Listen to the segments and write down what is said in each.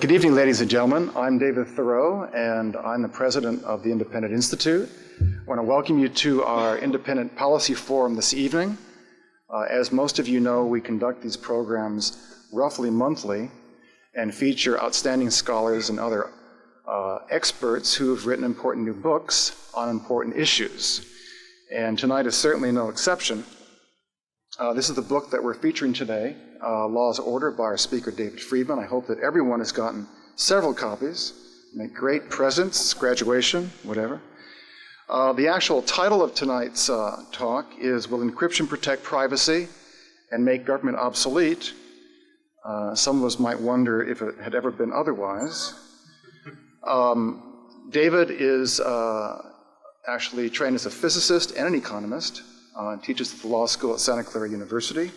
Good evening, ladies and gentlemen. I'm David Theroux, and I'm the president of the Independent Institute. I want to welcome you to our Independent Policy Forum this evening. As most of you know, we conduct these programs roughly monthly and feature outstanding scholars and other experts who have written important new books on important issues. And tonight is certainly no exception. This is the book that we're featuring today, Law's Order, by our speaker, David Friedman. I hope that everyone has gotten several copies. Make great presents, graduation, whatever. The actual title of tonight's talk is, Will Encryption Protect Privacy and Make Government Obsolete? Some of us might wonder if it had ever been otherwise. David is actually trained as a physicist and an economist. Teaches at the law school at Santa Clara University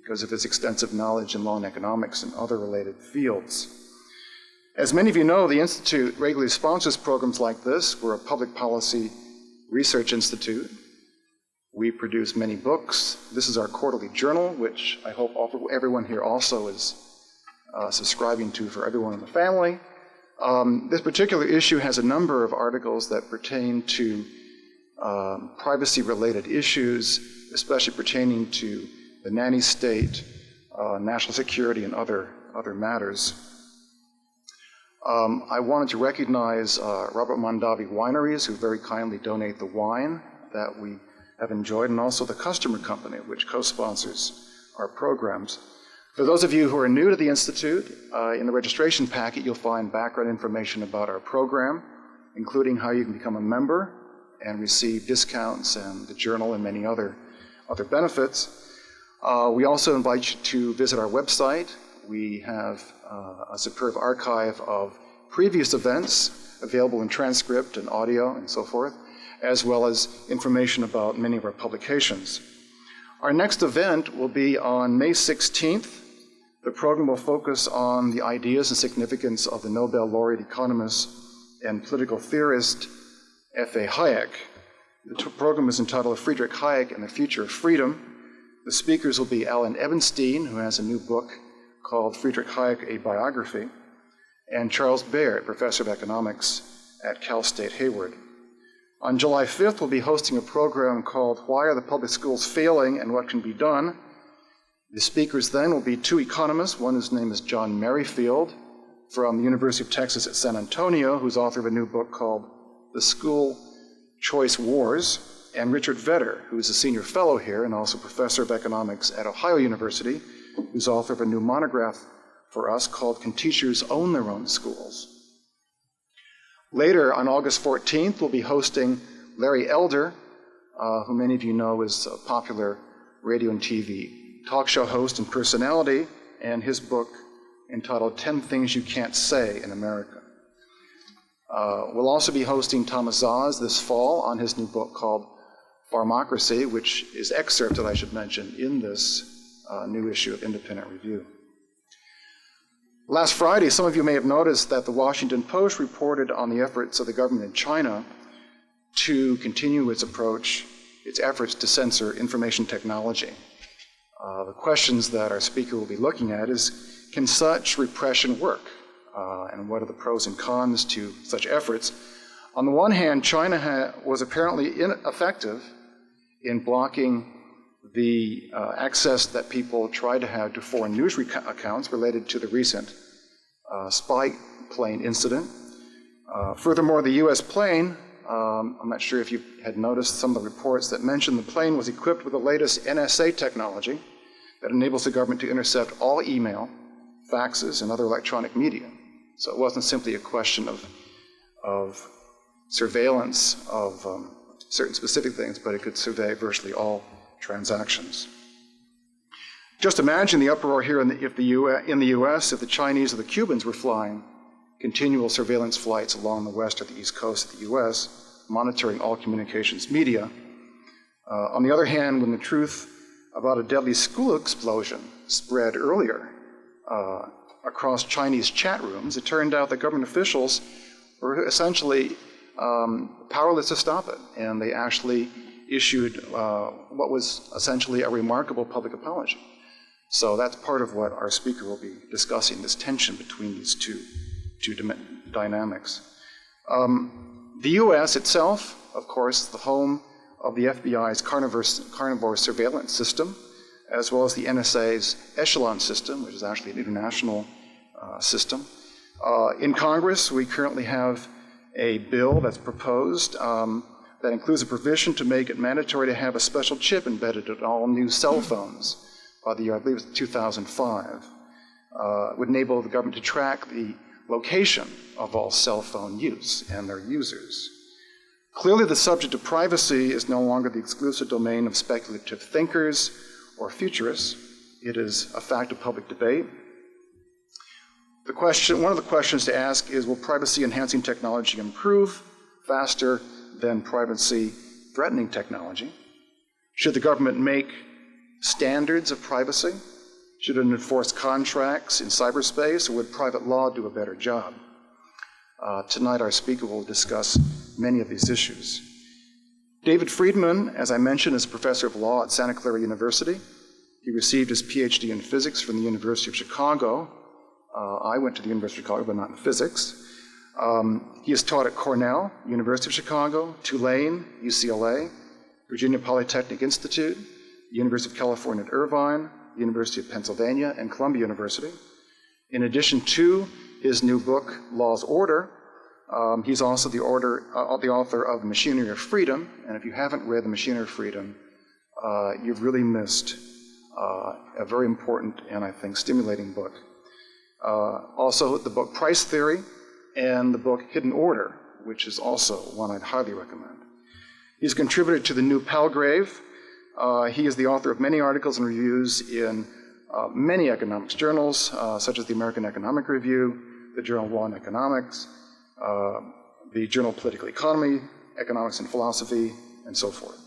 because of his extensive knowledge in law and economics and other related fields. As many of you know, the Institute regularly sponsors programs like this. We're a public policy research institute. We produce many books. This is our quarterly journal, which I hope everyone here also is subscribing to for everyone in the family. This particular issue has a number of articles that pertain to privacy-related issues, especially pertaining to the nanny state, national security, and other matters. I wanted to recognize Robert Mondavi Wineries, who very kindly donate the wine that we have enjoyed, and also the Customer Company, which co-sponsors our programs. For those of you who are new to the Institute, in the registration packet you'll find background information about our program, including how you can become a member and receive discounts and the journal and many other benefits. We also invite you to visit our website. We have a superb archive of previous events available in transcript and audio and so forth, as well as information about many of our publications. Our next event will be on May 16th. The program will focus on the ideas and significance of the Nobel laureate economist and political theorist F.A. Hayek. The program is entitled Friedrich Hayek and the Future of Freedom. The speakers will be Alan Ebenstein, who has a new book called Friedrich Hayek, A Biography, and Charles Baird, professor of economics at Cal State Hayward. On July 5th, we'll be hosting a program called Why Are the Public Schools Failing and What Can Be Done? The speakers then will be two economists, one whose name is John Merrifield from the University of Texas at San Antonio, who's author of a new book called The School Choice Wars, and Richard Vedder, who is a senior fellow here and also professor of economics at Ohio University, who's author of a new monograph for us called Can Teachers Own Their Own Schools? Later, on August 14th, we'll be hosting Larry Elder, who many of you know is a popular radio and TV talk show host and personality, and his book entitled 10 Things You Can't Say in America. We'll also be hosting Thomas Zaz this fall on his new book called Pharmocracy, which is excerpted, I should mention, in this new issue of Independent Review. Last Friday, some of you may have noticed that the Washington Post reported on the efforts of the government in China to continue its efforts to censor information technology. The questions that our speaker will be looking at is, can such repression work? And what are the pros and cons to such efforts? On the one hand, China was apparently ineffective in blocking the access that people tried to have to foreign news accounts related to the recent spy plane incident. Furthermore, the U.S. plane, I'm not sure if you had noticed some of the reports that mentioned the plane was equipped with the latest NSA technology that enables the government to intercept all email, faxes, and other electronic media. So it wasn't simply a question of surveillance of certain specific things, but it could survey virtually all transactions. Just imagine the uproar here in the U.S. if the Chinese or the Cubans were flying continual surveillance flights along the west or the east coast of the U.S., monitoring all communications media. On the other hand, when the truth about a deadly school explosion spread earlier across Chinese chat rooms, it turned out that government officials were essentially powerless to stop it, and they actually issued what was essentially a remarkable public apology. So that's part of what our speaker will be discussing, this tension between these two dynamics. The U.S. itself, of course, is the home of the FBI's carnivore surveillance system, as well as the NSA's echelon system, which is actually an international system. In Congress, we currently have a bill that's proposed that includes a provision to make it mandatory to have a special chip embedded in all new cell phones by the year, I believe it's 2005. Would enable the government to track the location of all cell phone use and their users. Clearly, the subject of privacy is no longer the exclusive domain of speculative thinkers or futurists. It is a fact of public debate. One of the questions to ask is, will privacy-enhancing technology improve faster than privacy-threatening technology? Should the government make standards of privacy? Should it enforce contracts in cyberspace, or would private law do a better job? Tonight, our speaker will discuss many of these issues. David Friedman, as I mentioned, is a professor of law at Santa Clara University. He received his PhD in physics from the University of Chicago. I went to the University of Chicago, but not in physics. He has taught at Cornell, University of Chicago, Tulane, UCLA, Virginia Polytechnic Institute, University of California at Irvine, University of Pennsylvania, and Columbia University. In addition to his new book, Law's Order, he's also the author of Machinery of Freedom, and if you haven't read The Machinery of Freedom, you've really missed a very important and, I think, stimulating book. Also, the book Price Theory and the book Hidden Order, which is also one I'd highly recommend. He's contributed to the New Palgrave. He is the author of many articles and reviews in many economics journals, such as the American Economic Review, the Journal of Law and Economics, the Journal of Political Economy, Economics and Philosophy, and so forth.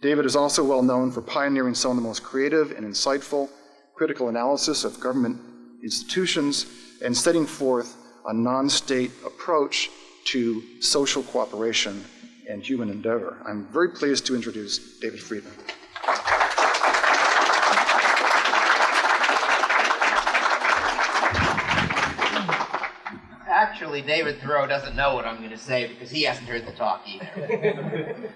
David is also well known for pioneering some of the most creative and insightful critical analysis of government institutions and setting forth a non-state approach to social cooperation and human endeavor. I'm very pleased to introduce David Friedman. Actually, David Theroux doesn't know what I'm going to say because he hasn't heard the talk either.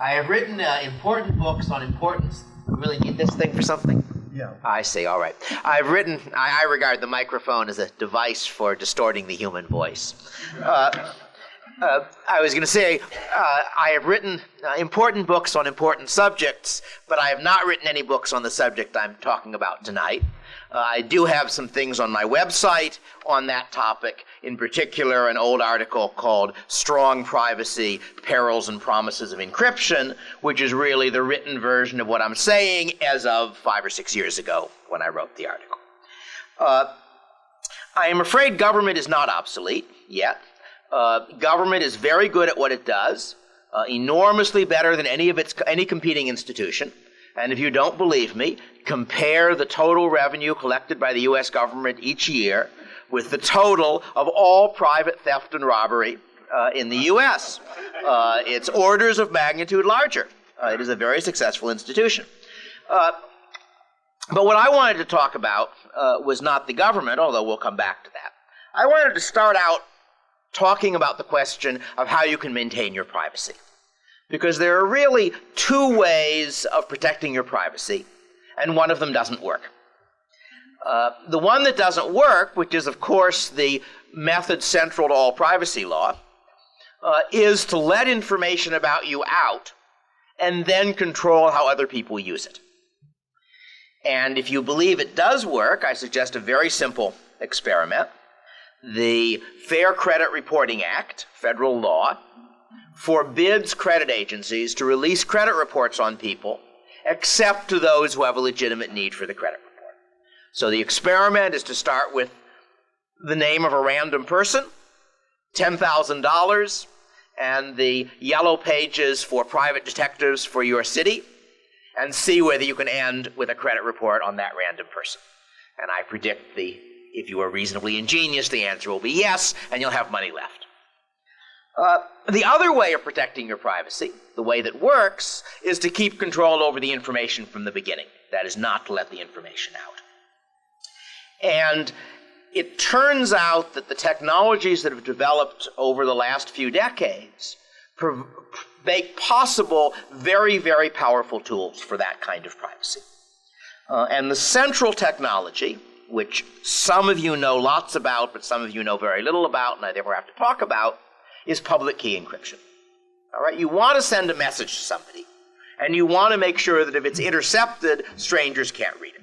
I have written important books on importance. You really need this thing for something? Yeah. I see, all right. I regard the microphone as a device for distorting the human voice. I was going to say, I have written important books on important subjects, but I have not written any books on the subject I'm talking about tonight. I do have some things on my website on that topic, in particular an old article called Strong Privacy, Perils and Promises of Encryption, which is really the written version of what I'm saying as of 5 or 6 years ago when I wrote the article. I am afraid government is not obsolete yet. Government is very good at what it does, enormously better than any competing institution. And if you don't believe me, compare the total revenue collected by the U.S. government each year with the total of all private theft and robbery in the U.S. It's orders of magnitude larger. It is a very successful institution. But what I wanted to talk about was not the government, although we'll come back to that. I wanted to start out talking about the question of how you can maintain your privacy. Because there are really two ways of protecting your privacy, and one of them doesn't work. The one that doesn't work, which is, of course, the method central to all privacy law, is to let information about you out and then control how other people use it. And if you believe it does work, I suggest a very simple experiment. The Fair Credit Reporting Act, federal law, forbids credit agencies to release credit reports on people except to those who have a legitimate need for the credit report. So the experiment is to start with the name of a random person, $10,000, and the yellow pages for private detectives for your city, and see whether you can end with a credit report on that random person. And I predict if you are reasonably ingenious, the answer will be yes, and you'll have money left. The other way of protecting your privacy, the way that works, is to keep control over the information from the beginning. That is, not to let the information out. And it turns out that the technologies that have developed over the last few decades make possible very, very powerful tools for that kind of privacy. And the central technology, which some of you know lots about, but some of you know very little about, and I therefore have to talk about, is public key encryption. All right, you want to send a message to somebody, and you want to make sure that if it's intercepted, strangers can't read it.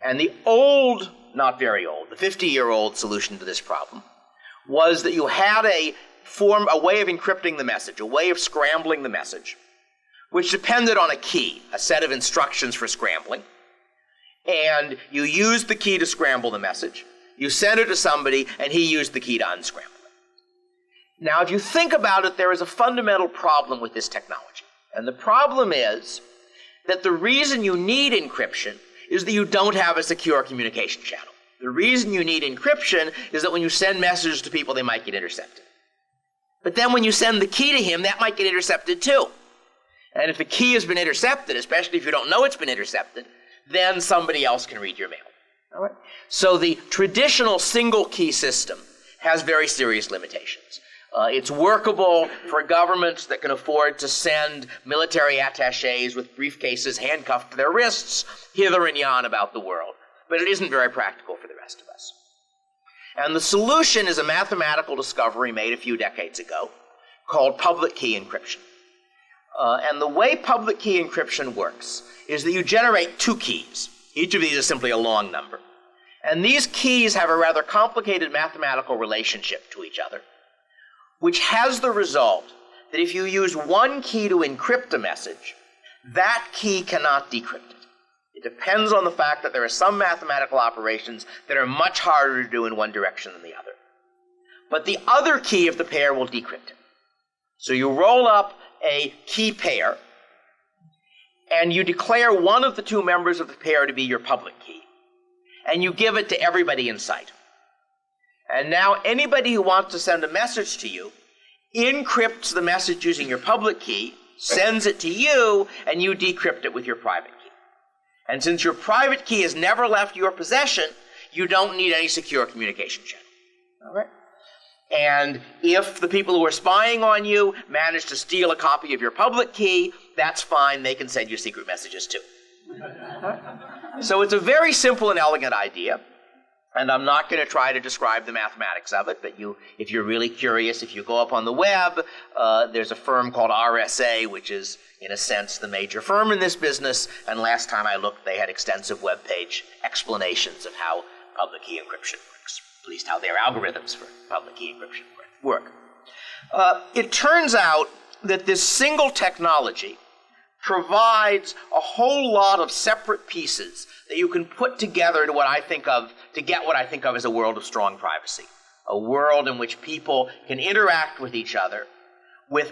And the old, not very old, the 50-year-old solution to this problem was that you had a way of encrypting the message, a way of scrambling the message, which depended on a key, a set of instructions for scrambling. And you used the key to scramble the message. You sent it to somebody, and he used the key to unscramble it. Now, if you think about it, there is a fundamental problem with this technology. And the problem is that the reason you need encryption is that you don't have a secure communication channel. The reason you need encryption is that when you send messages to people, they might get intercepted. But then when you send the key to him, that might get intercepted too. And if the key has been intercepted, especially if you don't know it's been intercepted, then somebody else can read your mail. All right? So the traditional single key system has very serious limitations. It's workable for governments that can afford to send military attachés with briefcases handcuffed to their wrists hither and yon about the world. But it isn't very practical for the rest of us. And the solution is a mathematical discovery made a few decades ago called public key encryption. And the way public key encryption works is that you generate two keys. Each of these is simply a long number. And these keys have a rather complicated mathematical relationship to each other, which has the result that if you use one key to encrypt a message, that key cannot decrypt it. It depends on the fact that there are some mathematical operations that are much harder to do in one direction than the other. But the other key of the pair will decrypt it. So you roll up a key pair, and you declare one of the two members of the pair to be your public key, and you give it to everybody in sight. And now anybody who wants to send a message to you encrypts the message using your public key, sends it to you, and you decrypt it with your private key. And since your private key has never left your possession, you don't need any secure communication channel. All right? And if the people who are spying on you manage to steal a copy of your public key, that's fine. They can send you secret messages too. So it's a very simple and elegant idea. And I'm not going to try to describe the mathematics of it, but if you're really curious, if you go up on the web, there's a firm called RSA, which is, in a sense, the major firm in this business. And last time I looked, they had extensive web page explanations of how public key encryption works, at least how their algorithms for public key encryption work. It turns out that this single technology provides a whole lot of separate pieces that you can put together to get what I think of as a world of strong privacy. A world in which people can interact with each other with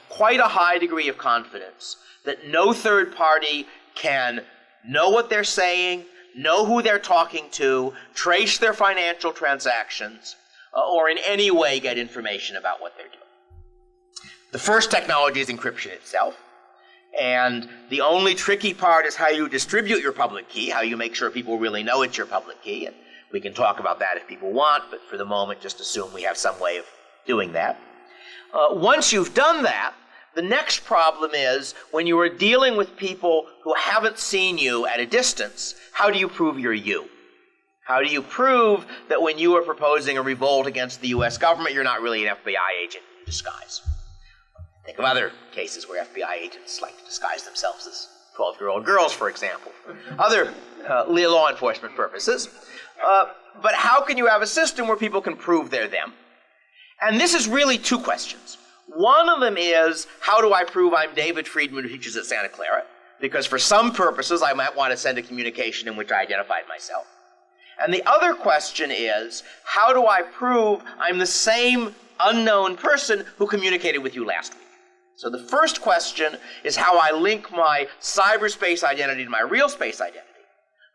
quite a high degree of confidence that no third party can know what they're saying, know who they're talking to, trace their financial transactions, or in any way get information about what they're doing. The first technology is encryption itself. And the only tricky part is how you distribute your public key, how you make sure people really know it's your public key. And we can talk about that if people want, but for the moment, just assume we have some way of doing that. Once you've done that, the next problem is when you are dealing with people who haven't seen you at a distance, how do you prove you're you? How do you prove that when you are proposing a revolt against the U.S. government, you're not really an FBI agent in disguise? Think of other cases where FBI agents like to disguise themselves as 12-year-old girls, for example. Other law enforcement purposes. But how can you have a system where people can prove they're them? And this is really two questions. One of them is, how do I prove I'm David Friedman who teaches at Santa Clara? Because for some purposes, I might want to send a communication in which I identified myself. And the other question is, how do I prove I'm the same unknown person who communicated with you last week? So the first question is how I link my cyberspace identity to my real space identity.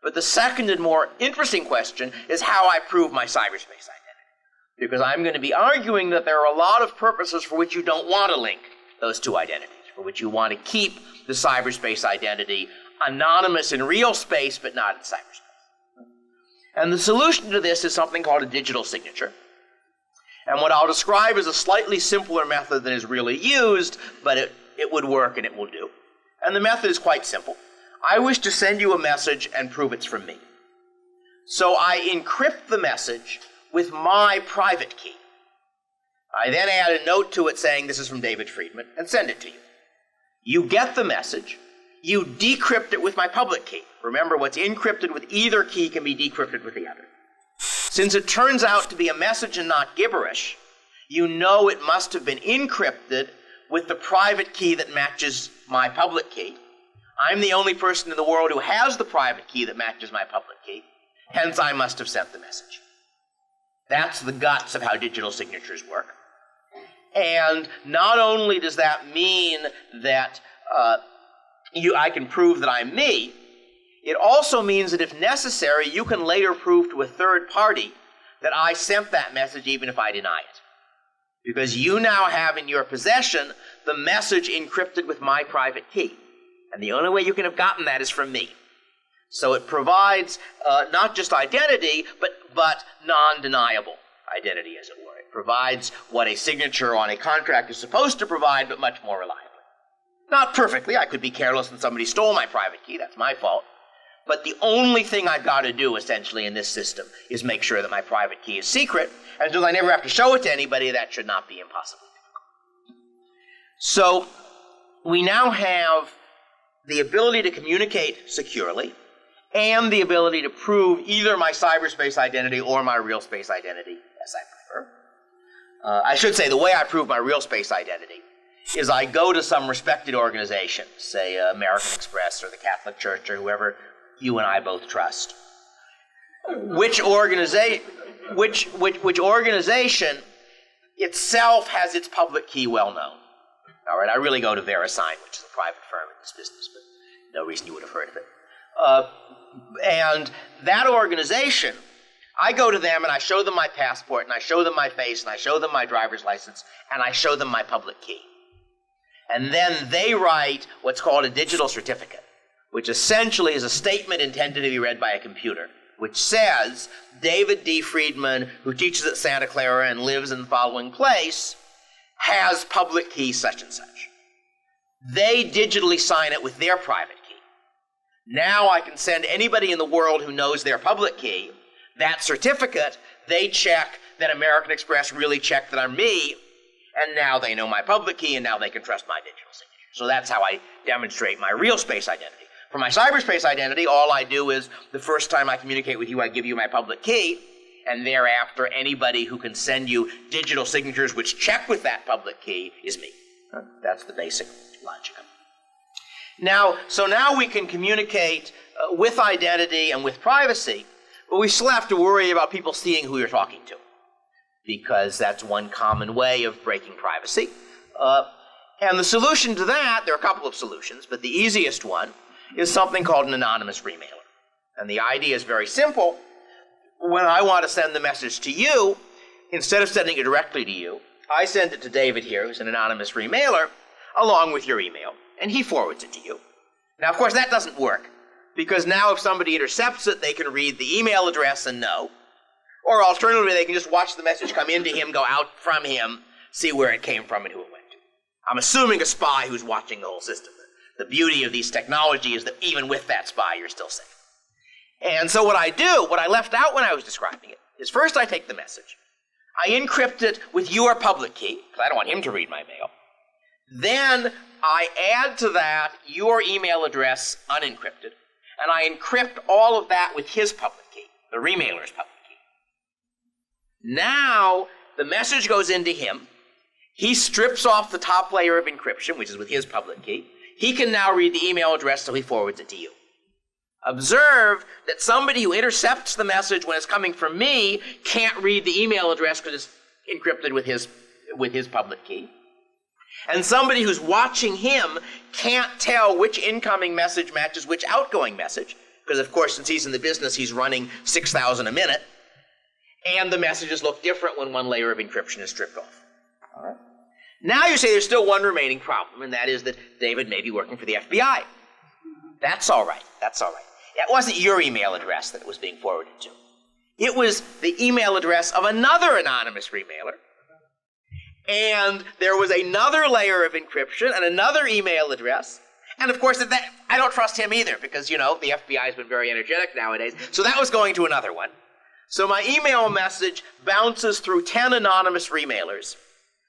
But the second and more interesting question is how I prove my cyberspace identity. Because I'm going to be arguing that there are a lot of purposes for which you don't want to link those two identities, for which you want to keep the cyberspace identity anonymous in real space, but not in cyberspace. And the solution to this is something called a digital signature. And what I'll describe is a slightly simpler method than is really used, but it would work and it will do. And the method is quite simple. I wish to send you a message and prove it's from me. So I encrypt the message with my private key. I then add a note to it saying this is from David Friedman and send it to you. You get the message. You decrypt it with my public key. Remember, what's encrypted with either key can be decrypted with the other. Since it turns out to be a message and not gibberish, you know it must have been encrypted with the private key that matches my public key. I'm the only person in the world who has the private key that matches my public key. Hence, I must have sent the message. That's the guts of how digital signatures work. And not only does that mean that I can prove that I'm me, it also means that if necessary, you can later prove to a third party that I sent that message even if I deny it. Because you now have in your possession the message encrypted with my private key. And the only way you can have gotten that is from me. So it provides not just identity, but non-deniable identity, as it were. It provides what a signature on a contract is supposed to provide, but much more reliably. Not perfectly. I could be careless and somebody stole my private key. That's my fault. But the only thing I've got to do, essentially, in this system is make sure that my private key is secret. And until I never have to show it to anybody, that should not be impossibly difficult. So we now have the ability to communicate securely and the ability to prove either my cyberspace identity or my real space identity, as I prefer. I should say the way I prove my real space identity is I go to some respected organization, say American Express or the Catholic Church or whoever you and I both trust. Which organization itself has its public key well known. All right, I really go to VeriSign, which is a private firm in this business, but no reason you would have heard of it. And that organization, I go to them and I show them my passport and I show them my face and I show them my driver's license and I show them my public key. And then they write what's called a digital certificate, which essentially is a statement intended to be read by a computer, which says, David D. Friedman, who teaches at Santa Clara and lives in the following place, has public key such and such. They digitally sign it with their private key. Now I can send anybody in the world who knows their public key that certificate. They check that American Express really checked that I'm me, and now they know my public key, and now they can trust my digital signature. So that's how I demonstrate my real space identity. For my cyberspace identity, all I do is the first time I communicate with you, I give you my public key, and thereafter anybody who can send you digital signatures which check with that public key is me. That's the basic logic. Now we can communicate with identity and with privacy, but we still have to worry about people seeing who you're talking to, because that's one common way of breaking privacy. And the solution to that, there are a couple of solutions, but the easiest one is something called an anonymous remailer. And the idea is very simple. When I want to send the message to you, instead of sending it directly to you, I send it to David here, who's an anonymous remailer, along with your email, and he forwards it to you. Now, of course, that doesn't work, because now if somebody intercepts it, they can read the email address and know. Or alternatively, they can just watch the message come into him, go out from him, see where it came from and who it went to. I'm assuming a spy who's watching the whole system. The beauty of these technology is that even with that spy, you're still safe. And so what I left out when I was describing it, is first I take the message. I encrypt it with your public key, because I don't want him to read my mail. Then I add to that your email address unencrypted, and I encrypt all of that with his public key, the remailer's public key. Now the message goes into him. He strips off the top layer of encryption, which is with his public key. He can now read the email address, so he forwards it to you. Observe that somebody who intercepts the message when it's coming from me can't read the email address because it's encrypted with his public key. And somebody who's watching him can't tell which incoming message matches which outgoing message, because of course, since he's in the business, he's running 6,000 a minute, and the messages look different when one layer of encryption is stripped off. All right. Now you say there's still one remaining problem, and that is that David may be working for the FBI. That's all right. That's all right. It wasn't your email address that it was being forwarded to. It was the email address of another anonymous remailer. And there was another layer of encryption and another email address. And of course, I don't trust him either because, the FBI has been very energetic nowadays. So that was going to another one. So my email message bounces through 10 anonymous remailers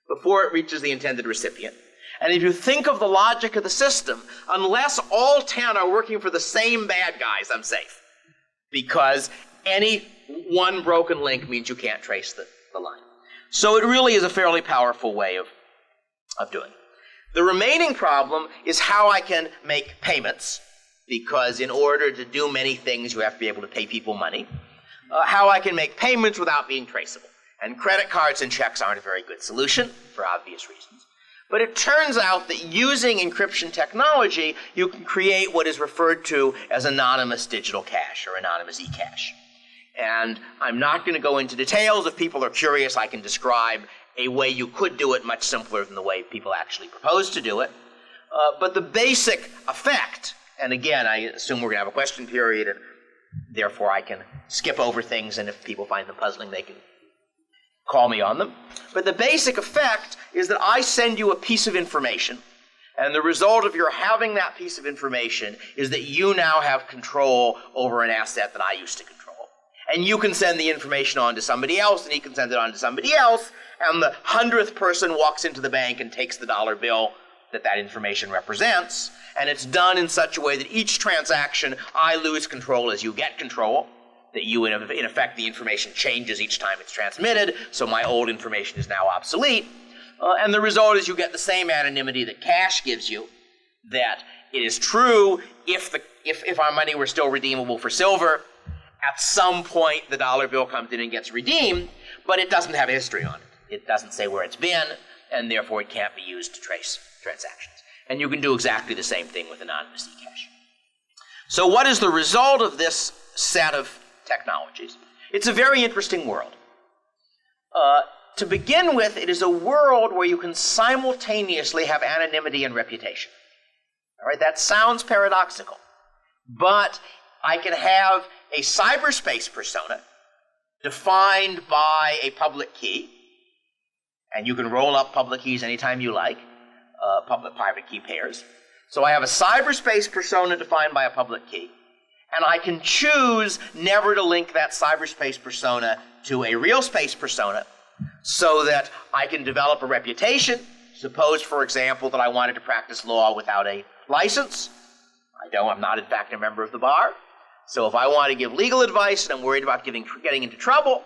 before it reaches the intended recipient. And if you think of the logic of the system, unless all 10 are working for the same bad guys, I'm safe. Because any one broken link means you can't trace the line. So it really is a fairly powerful way of doing it. The remaining problem is how I can make payments, because in order to do many things, you have to be able to pay people money. How I can make payments without being traceable. And credit cards and checks aren't a very good solution, for obvious reasons. But it turns out that using encryption technology, you can create what is referred to as anonymous digital cash, or anonymous e-cash. And I'm not going to go into details. If people are curious, I can describe a way you could do it much simpler than the way people actually propose to do it. But the basic effect, and again, I assume we're going to have a question period, and therefore I can skip over things, and if people find them puzzling, they can call me on them. But the basic effect is that I send you a piece of information, and the result of your having that piece of information is that you now have control over an asset that I used to control. And you can send the information on to somebody else, and he can send it on to somebody else, and the 100th person walks into the bank and takes the dollar bill that information represents, and it's done in such a way that each transaction I lose control as you get control, that you, in effect, the information changes each time it's transmitted, so my old information is now obsolete, and the result is you get the same anonymity that cash gives you, that it is true if our money were still redeemable for silver, at some point the dollar bill comes in and gets redeemed, but it doesn't have a history on it. It doesn't say where it's been, and therefore it can't be used to trace transactions. And you can do exactly the same thing with anonymous eCash. So what is the result of this set of technologies? It's a very interesting world. To begin with, it is a world where you can simultaneously have anonymity and reputation. All right, that sounds paradoxical, but I can have a cyberspace persona defined by a public key, and you can roll up public keys anytime you like, public-private key pairs. So I have a cyberspace persona defined by a public key, and I can choose never to link that cyberspace persona to a real space persona so that I can develop a reputation. Suppose, for example, that I wanted to practice law without a license. I'm not, in fact, a member of the bar. So if I want to give legal advice and I'm worried about getting into trouble,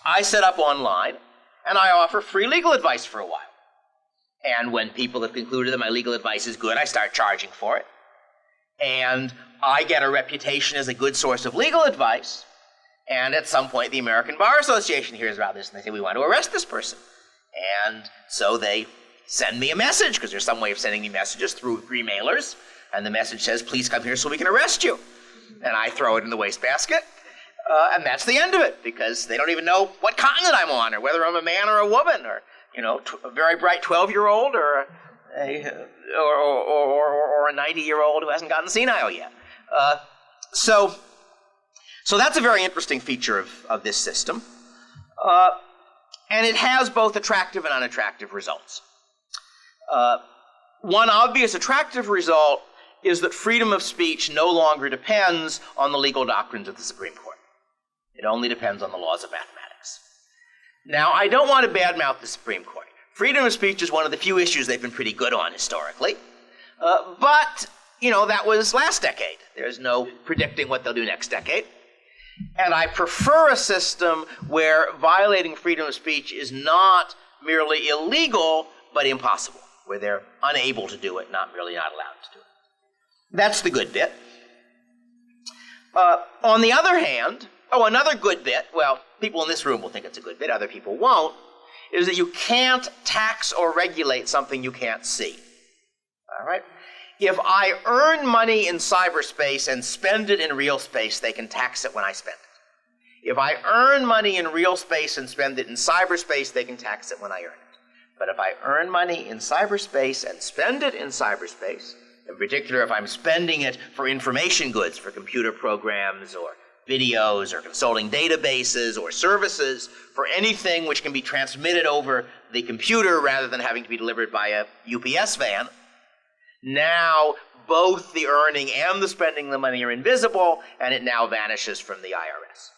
I set up online and I offer free legal advice for a while. And when people have concluded that my legal advice is good, I start charging for it. And I get a reputation as a good source of legal advice. And at some point, the American Bar Association hears about this and they say, we want to arrest this person. And so they send me a message, because there's some way of sending me messages through remailers. And the message says, please come here so we can arrest you. And I throw it in the wastebasket. And that's the end of it, because they don't even know what continent I'm on, or whether I'm a man or a woman, or a very bright 12-year-old, or a 90-year-old who hasn't gotten senile yet. So that's a very interesting feature of this system. And it has both attractive and unattractive results. One obvious attractive result is that freedom of speech no longer depends on the legal doctrines of the Supreme Court. It only depends on the laws of mathematics. Now, I don't want to badmouth the Supreme Court. Freedom of speech is one of the few issues they've been pretty good on historically. But that was last decade. There's no predicting what they'll do next decade. And I prefer a system where violating freedom of speech is not merely illegal, but impossible, where they're unable to do it, not merely not allowed to do it. That's the good bit. On the other hand, another good bit, well, people in this room will think it's a good bit, other people won't, is that you can't tax or regulate something you can't see. All right? If I earn money in cyberspace and spend it in real space, they can tax it when I spend it. If I earn money in real space and spend it in cyberspace, they can tax it when I earn it. But if I earn money in cyberspace and spend it in cyberspace, in particular if I'm spending it for information goods, for computer programs or videos or consulting databases or services for anything which can be transmitted over the computer rather than having to be delivered by a UPS van. Now, both the earning and the spending of the money are invisible, and it now vanishes from the IRS.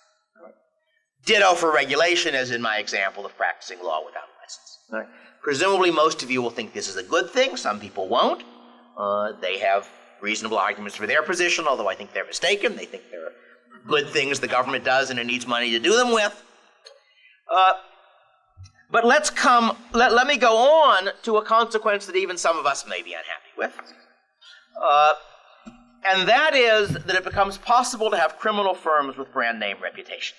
Ditto for regulation, as in my example of practicing law without a license. Presumably, most of you will think this is a good thing. Some people won't. They have reasonable arguments for their position, although I think they're mistaken. They think there are good things the government does and it needs money to do them with. But let me go on to a consequence that even some of us may be unhappy with. And that is that it becomes possible to have criminal firms with brand name reputation.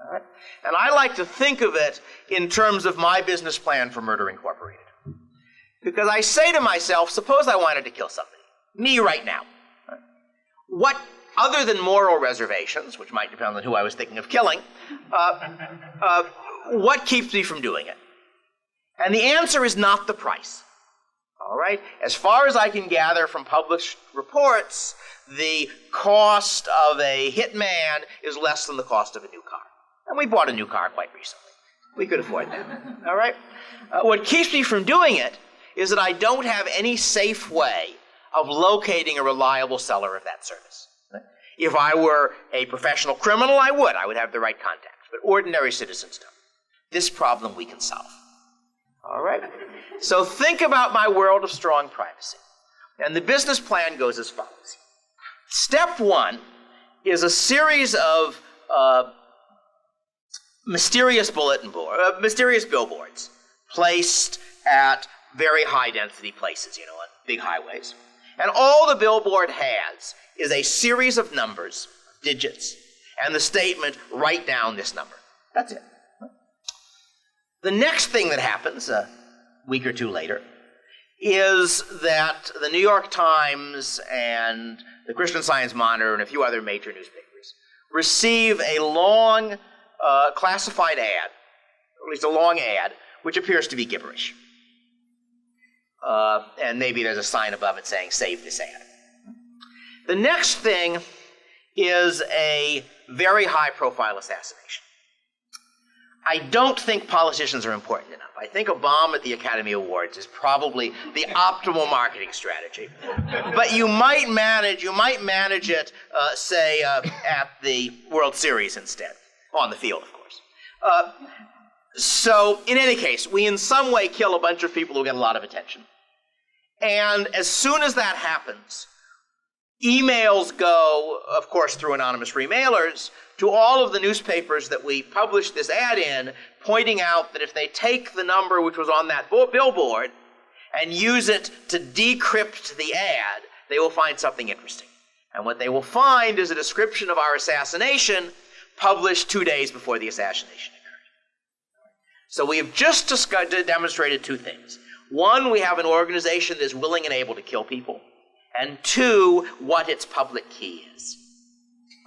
All right? And I like to think of it in terms of my business plan for Murder Incorporated. Because I say to myself, suppose I wanted to kill somebody, me right now. What, other than moral reservations, which might depend on who I was thinking of killing, what keeps me from doing it? And the answer is not the price. All right? As far as I can gather from published reports, the cost of a hitman is less than the cost of a new car. And we bought a new car quite recently. We could afford that. All right? What keeps me from doing it is that I don't have any safe way of locating a reliable seller of that service. If I were a professional criminal, I would have the right contacts, but ordinary citizens don't. This problem we can solve. All right? So think about my world of strong privacy. And the business plan goes as follows. Step one is a series of mysterious billboards placed at very high-density places, on big highways. And all the billboard has is a series of numbers, digits, and the statement, write down this number. That's it. The next thing that happens, a week or two later, is that the New York Times and the Christian Science Monitor and a few other major newspapers receive a long classified ad, or at least a long ad, which appears to be gibberish. And maybe there's a sign above it saying, save this ad. The next thing is a very high-profile assassination. I don't think politicians are important enough. I think a bomb at the Academy Awards is probably the optimal marketing strategy. But you might manage it, say, at the World Series instead, on the field, of course. So, in any case, we in some way kill a bunch of people who get a lot of attention. And as soon as that happens, emails go, of course, through anonymous remailers, to all of the newspapers that we published this ad in, pointing out that if they take the number which was on that billboard and use it to decrypt the ad, they will find something interesting. And what they will find is a description of our assassination published 2 days before the assassination occurred. So we have just demonstrated two things. One, we have an organization that is willing and able to kill people. And two, what its public key is.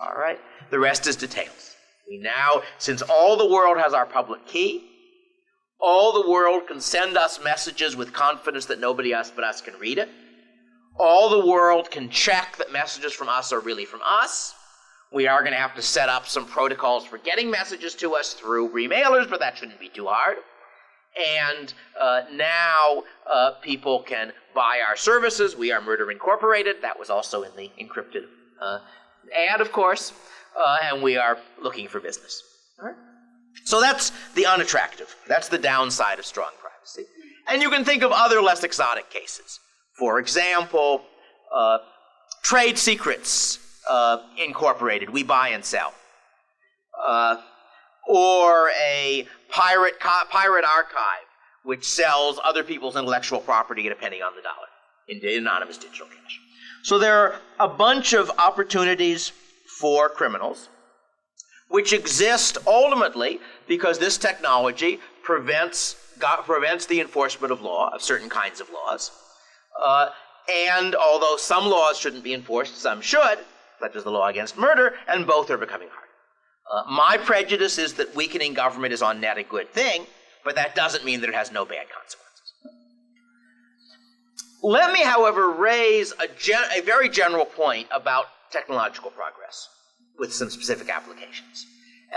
All right? The rest is details. We now, since all the world has our public key, all the world can send us messages with confidence that nobody else but us can read it. All the world can check that messages from us are really from us. We are going to have to set up some protocols for getting messages to us through remailers, but that shouldn't be too hard. And now people can buy our services. We are Murder Incorporated. That was also in the encrypted ad, of course. And we are looking for business. All right? So that's the unattractive. That's the downside of strong privacy. And you can think of other less exotic cases. For example, trade secrets incorporated. We buy and sell. Or a pirate archive, which sells other people's intellectual property at a penny on the dollar in anonymous digital cash. So there are a bunch of opportunities for criminals which exist ultimately because this technology prevents the enforcement of law, of certain kinds of laws. And although some laws shouldn't be enforced, some should, such as the law against murder, and both are becoming harder. My prejudice is that weakening government is on net a good thing, but that doesn't mean that it has no bad consequences. Let me, however, raise a very general point about technological progress. with some specific applications.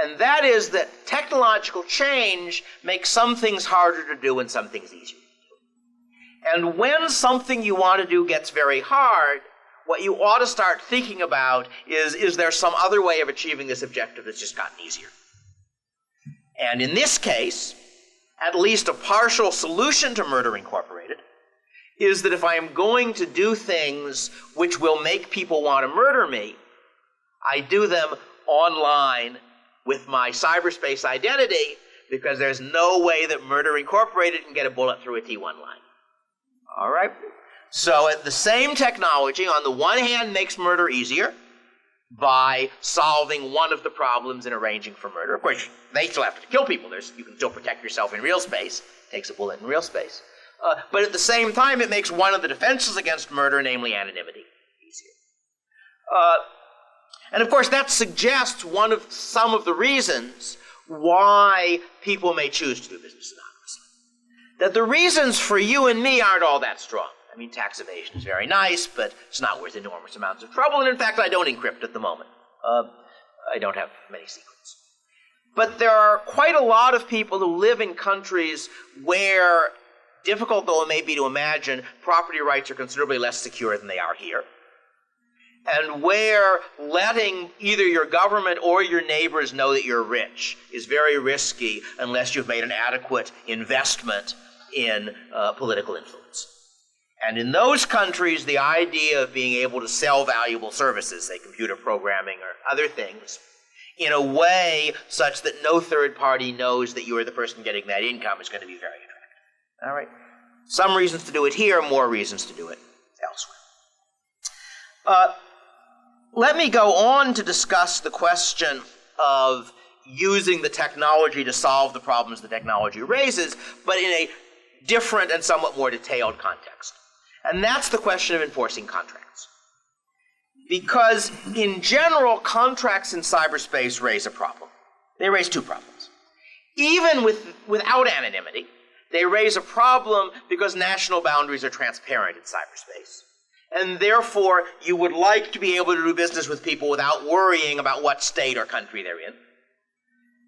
And that is that technological change makes some things harder to do and some things easier to do. And when something you want to do gets very hard, what you ought to start thinking about is there some other way of achieving this objective that's just gotten easier? And in this case, at least a partial solution to Murder Incorporated is that if I am going to do things which will make people want to murder me, I do them online with my cyberspace identity, because there's no way that Murder Incorporated can get a bullet through a T1 line. All right? So the same technology, on the one hand, makes murder easier by solving one of the problems in arranging for murder. Of course, they still have to kill people. You can still protect yourself in real space. It takes a bullet in real space. But at the same time, it makes one of the defenses against murder, namely anonymity, easier. And of course, that suggests some of the reasons why people may choose to do business anonymously. That the reasons for you and me aren't all that strong. I mean, tax evasion is very nice, but it's not worth enormous amounts of trouble. And in fact, I don't encrypt at the moment. I don't have many secrets. But there are quite a lot of people who live in countries where, difficult though it may be to imagine, property rights are considerably less secure than they are here. And where letting either your government or your neighbors know that you're rich is very risky unless you've made an adequate investment in political influence. And in those countries, the idea of being able to sell valuable services, say computer programming or other things, in a way such that no third party knows that you are the person getting that income is going to be very attractive. All right? Some reasons to do it here, more reasons to do it elsewhere. Let me go on to discuss the question of using the technology to solve the problems the technology raises, but in a different and somewhat more detailed context. And that's the question of enforcing contracts. Because in general, contracts in cyberspace raise a problem. They raise two problems. Even without anonymity, they raise a problem because national boundaries are transparent in cyberspace. And therefore, you would like to be able to do business with people without worrying about what state or country they're in.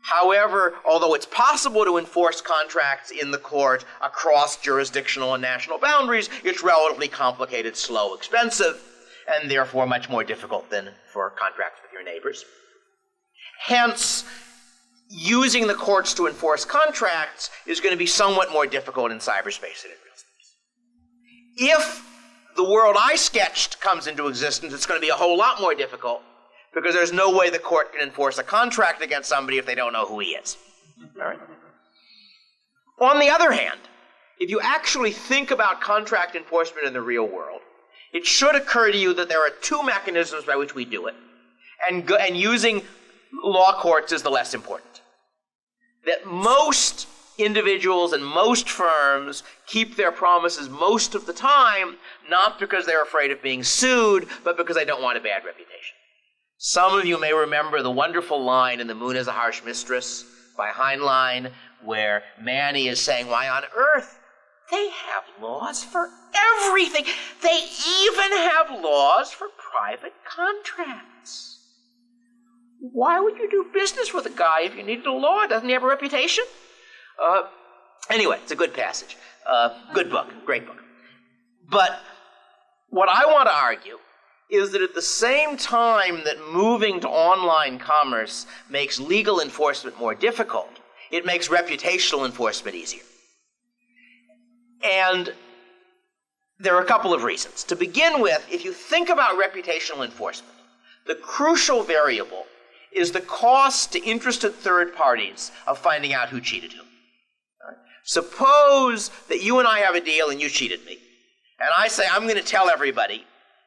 However, although it's possible to enforce contracts in the court across jurisdictional and national boundaries, it's relatively complicated, slow, expensive, and therefore much more difficult than for contracts with your neighbors. Hence, using the courts to enforce contracts is going to be somewhat more difficult in cyberspace than in real space. If the world I sketched comes into existence, it's going to be a whole lot more difficult, because there's no way the court can enforce a contract against somebody if they don't know who he is. All right? On the other hand, if you actually think about contract enforcement in the real world, it should occur to you that there are two mechanisms by which we do it, and using law courts is the less important. That most individuals and most firms keep their promises most of the time, not because they're afraid of being sued, but because they don't want a bad reputation. Some of you may remember the wonderful line in The Moon is a Harsh Mistress by Heinlein, where Manny is saying, why on earth? They have laws for everything. They even have laws for private contracts. Why would you do business with a guy if you needed a law? Doesn't he have a reputation? Anyway, it's a good passage. Good book, great book. But what I want to argue is that at the same time that moving to online commerce makes legal enforcement more difficult, it makes reputational enforcement easier. And there are a couple of reasons. To begin with, if you think about reputational enforcement, the crucial variable is the cost to interested third parties of finding out who cheated whom. Right? Suppose that you and I have a deal and you cheated me. And I say, I'm going to tell everybody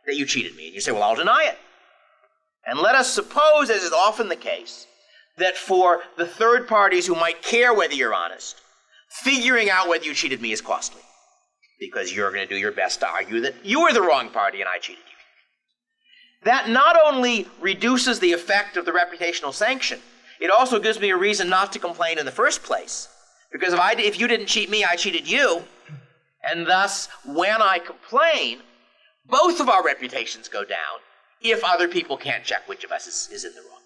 that you cheated me. And you say, well, I'll deny it. And let us suppose, as is often the case, that for the third parties who might care whether you're honest, figuring out whether you cheated me is costly. Because you're going to do your best to argue that you were the wrong party and I cheated you. That not only reduces the effect of the reputational sanction, it also gives me a reason not to complain in the first place. Because if you didn't cheat me, I cheated you. And thus, when I complain, both of our reputations go down if other people can't check which of us is in the wrong.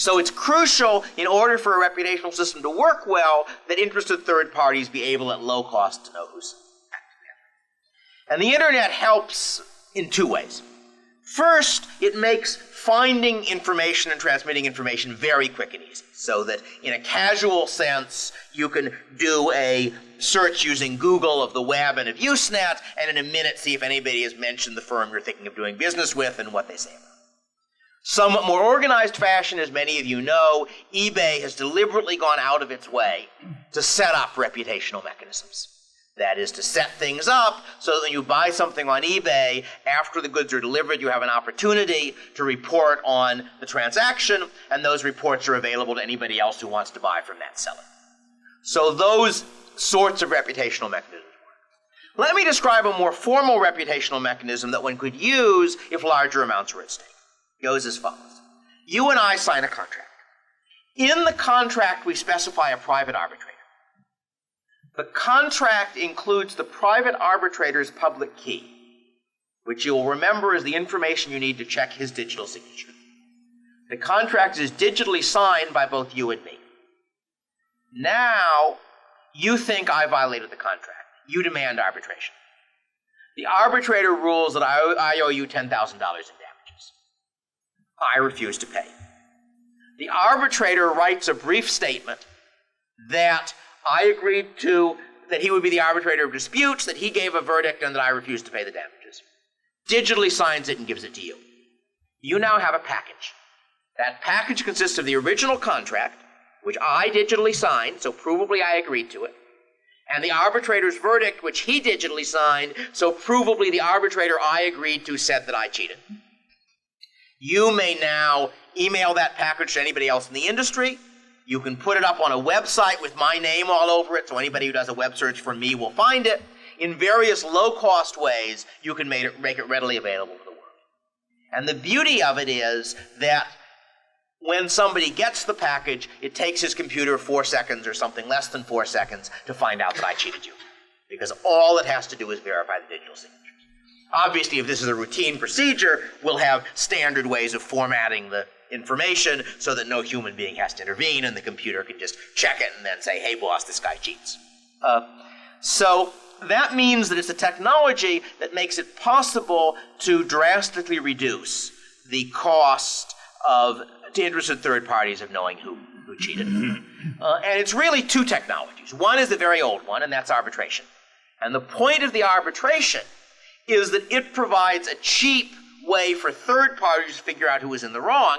So it's crucial, in order for a reputational system to work well, that interested third parties be able at low cost to know who's active. And the internet helps in two ways. First, it makes finding information and transmitting information very quick and easy, so that in a casual sense, you can do a search using Google of the web and of Usenet, and in a minute see if anybody has mentioned the firm you're thinking of doing business with and what they say about it. Somewhat more organized fashion, as many of you know, eBay has deliberately gone out of its way to set up reputational mechanisms. That is, to set things up so that when you buy something on eBay, after the goods are delivered, you have an opportunity to report on the transaction, and those reports are available to anybody else who wants to buy from that seller. So those sorts of reputational mechanisms work. Let me describe a more formal reputational mechanism that one could use if larger amounts were at stake. It goes as follows. You and I sign a contract. In the contract, we specify a private arbitrator. The contract includes the private arbitrator's public key, which you'll remember is the information you need to check his digital signature. The contract is digitally signed by both you and me. Now, you think I violated the contract. You demand arbitration. The arbitrator rules that I owe you $10,000 in damages. I refuse to pay. The arbitrator writes a brief statement that I agreed to, that he would be the arbitrator of disputes, that he gave a verdict, and that I refused to pay the damages. Digitally signs it and gives it to you. You now have a package. That package consists of the original contract, which I digitally signed, so provably I agreed to it, and the arbitrator's verdict, which he digitally signed, so provably the arbitrator I agreed to said that I cheated. You may now email that package to anybody else in the industry. You can put it up on a website with my name all over it, so anybody who does a web search for me will find it. In various low-cost ways, you can make it readily available to the world. And the beauty of it is that when somebody gets the package, it takes his computer 4 seconds or something less than 4 seconds to find out that I cheated you. Because all it has to do is verify the digital signature. Obviously, if this is a routine procedure, we'll have standard ways of formatting the information so that no human being has to intervene, and the computer can just check it and then say, hey boss, this guy cheats. So that means that it's a technology that makes it possible to drastically reduce the cost to interested third parties of knowing who cheated. And it's really two technologies. One is a very old one, and that's arbitration. And the point of the arbitration is that it provides a cheap way for third parties to figure out who is in the wrong,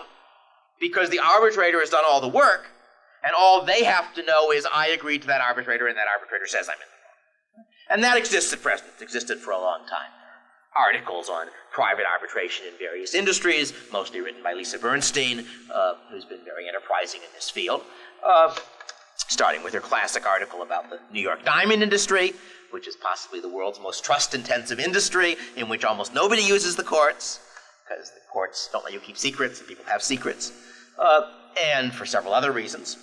because the arbitrator has done all the work, and all they have to know is I agreed to that arbitrator, and that arbitrator says I'm in the wrong. And that exists at present. It's existed for a long time. Articles on private arbitration in various industries, mostly written by Lisa Bernstein, who's been very enterprising in this field, starting with her classic article about the New York diamond industry, which is possibly the world's most trust-intensive industry, in which almost nobody uses the courts, because the courts don't let you keep secrets, and people have secrets, and for several other reasons.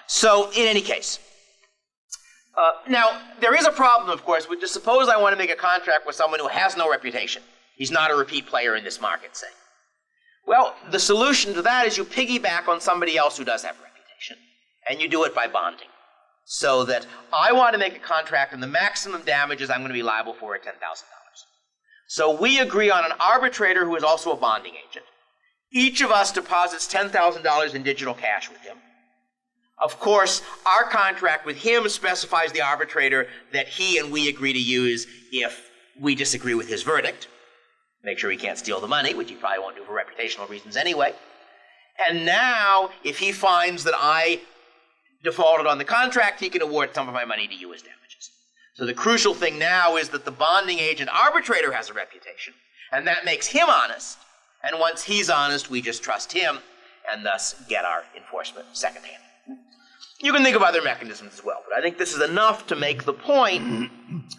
So, in any case, now, there is a problem, of course, with just suppose I want to make a contract with someone who has no reputation. He's not a repeat player in this market, say. Well, the solution to that is you piggyback on somebody else who does have a reputation, and you do it by bonding. So that I want to make a contract, and the maximum damages I'm going to be liable for are $10,000. So we agree on an arbitrator who is also a bonding agent. Each of us deposits $10,000 in digital cash with him. Of course, our contract with him specifies the arbitrator that he and we agree to use if we disagree with his verdict. Make sure he can't steal the money, which he probably won't do for reputational reasons anyway. And now, if he finds that I defaulted on the contract, he can award some of my money to you as damages. So the crucial thing now is that the bonding agent arbitrator has a reputation, and that makes him honest. And once he's honest, we just trust him, and thus get our enforcement secondhand. You can think of other mechanisms as well, but I think this is enough to make the point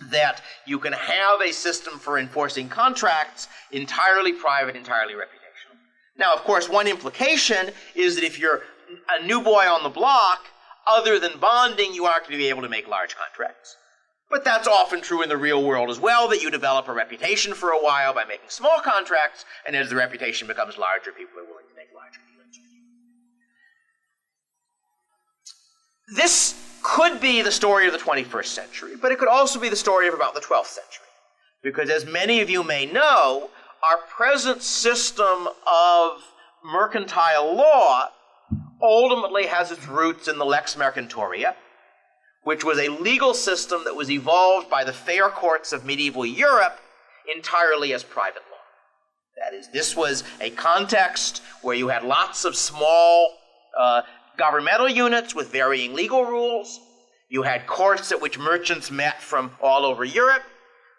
that you can have a system for enforcing contracts entirely private, entirely reputational. Now, of course, one implication is that if you're a new boy on the block, other than bonding, you aren't going to be able to make large contracts. But that's often true in the real world as well, that you develop a reputation for a while by making small contracts, and as the reputation becomes larger, people are willing to make larger deals. This could be the story of the 21st century, but it could also be the story of about the 12th century. Because as many of you may know, our present system of mercantile law ultimately has its roots in the Lex Mercantoria, which was a legal system that was evolved by the fair courts of medieval Europe entirely as private law. That is, this was a context where you had lots of small governmental units with varying legal rules. You had courts at which merchants met from all over Europe,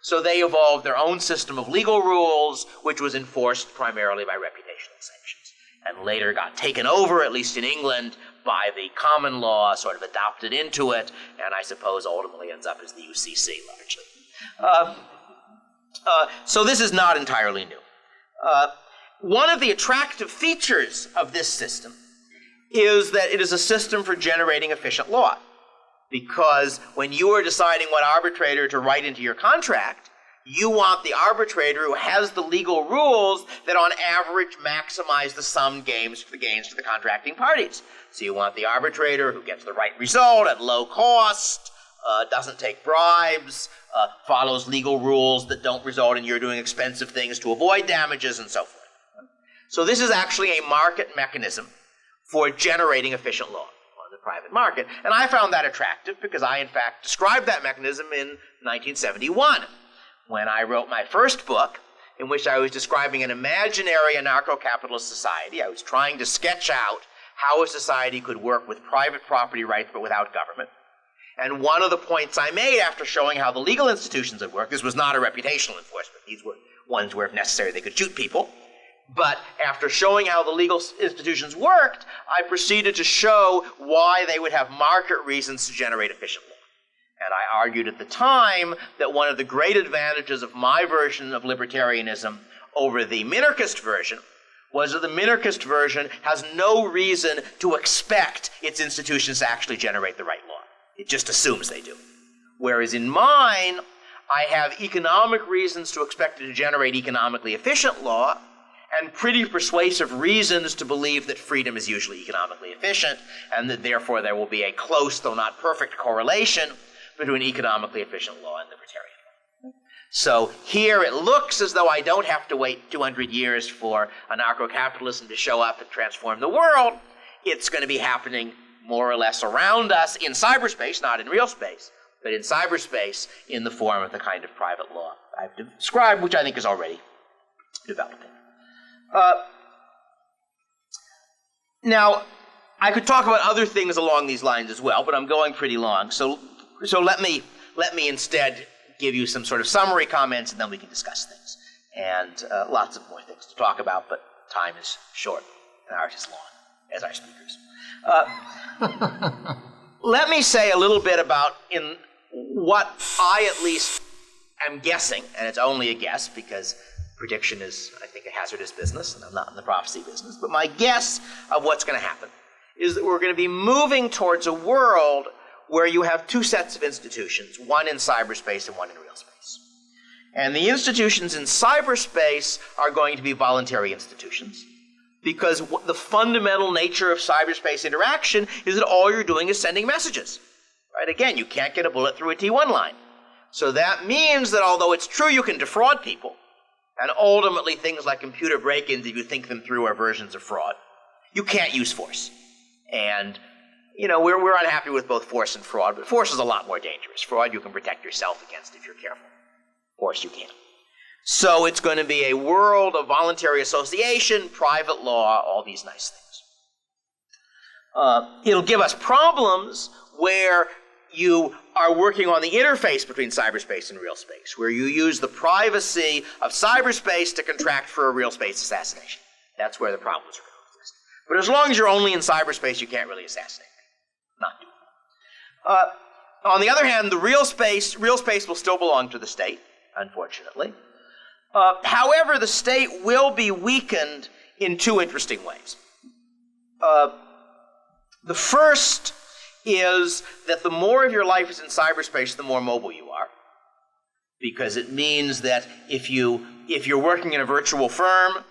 so they evolved their own system of legal rules, which was enforced primarily by reputational sanctions, and later got taken over, at least in England, by the common law, sort of adopted into it, and I suppose ultimately ends up as the UCC largely. So this is not entirely new. One of the attractive features of this system is that it is a system for generating efficient law. Because when you are deciding what arbitrator to write into your contract, you want the arbitrator who has the legal rules that on average maximize the sum gains for the contracting parties. So you want the arbitrator who gets the right result at low cost, doesn't take bribes, follows legal rules that don't result in your doing expensive things to avoid damages and so forth. So this is actually a market mechanism for generating efficient law on the private market. And I found that attractive because I, in fact, described that mechanism in 1971 when I wrote my first book, in which I was describing an imaginary anarcho-capitalist society. I was trying to sketch out how a society could work with private property rights but without government. And one of the points I made after showing how the legal institutions had worked, this was not a reputational enforcement. These were ones where, if necessary, they could shoot people. But after showing how the legal institutions worked, I proceeded to show why they would have market reasons to generate efficient law. And I argued at the time that one of the great advantages of my version of libertarianism over the minarchist version was that the minarchist version has no reason to expect its institutions to actually generate the right law. It just assumes they do. Whereas in mine, I have economic reasons to expect it to generate economically efficient law, and pretty persuasive reasons to believe that freedom is usually economically efficient, and that therefore there will be a close, though not perfect, correlation between economically efficient law and libertarian law. So here it looks as though I don't have to wait 200 years for anarcho-capitalism to show up and transform the world. It's going to be happening more or less around us in cyberspace, not in real space, but in cyberspace in the form of the kind of private law I've described, which I think is already developing. Now, I could talk about other things along these lines as well, but I'm going pretty long. So let me instead give you some sort of summary comments, and then we can discuss things. And lots of more things to talk about, but time is short and ours is long, as our speakers. Let me say a little bit about in what I at least am guessing, and it's only a guess because prediction is, I think, a hazardous business, and I'm not in the prophecy business. But my guess of what's going to happen is that we're going to be moving towards a world where you have two sets of institutions, one in cyberspace and one in real space. And the institutions in cyberspace are going to be voluntary institutions, because the fundamental nature of cyberspace interaction is that all you're doing is sending messages. Right? Again, you can't get a bullet through a T1 line. So that means that although it's true you can defraud people, and ultimately things like computer break-ins, if you think them through, are versions of fraud, you can't use force. And, you know, we're unhappy with both force and fraud, but force is a lot more dangerous. Fraud you can protect yourself against if you're careful. Force you can't. So it's going to be a world of voluntary association, private law, all these nice things. It'll give us problems where you are working on the interface between cyberspace and real space, where you use the privacy of cyberspace to contract for a real space assassination. That's where the problems are going to exist. But as long as you're only in cyberspace, you can't really assassinate people. Not do it. On the other hand, the real space will still belong to the state, unfortunately. However, the state will be weakened in two interesting ways. The first is that the more of your life is in cyberspace, the more mobile you are. Because it means that if you're working in a virtual firm,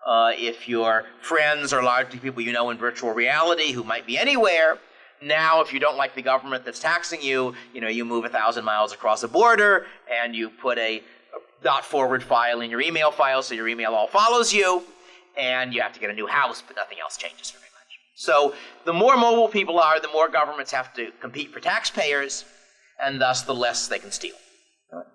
if your friends are largely people you know in virtual reality who might be anywhere, Now, if you don't like the government that's taxing you, you move 1,000 miles across the border and you put a .forward file in your email file so your email all follows you, and you have to get a new house, but nothing else changes very much. So the more mobile people are, the more governments have to compete for taxpayers, and thus the less they can steal.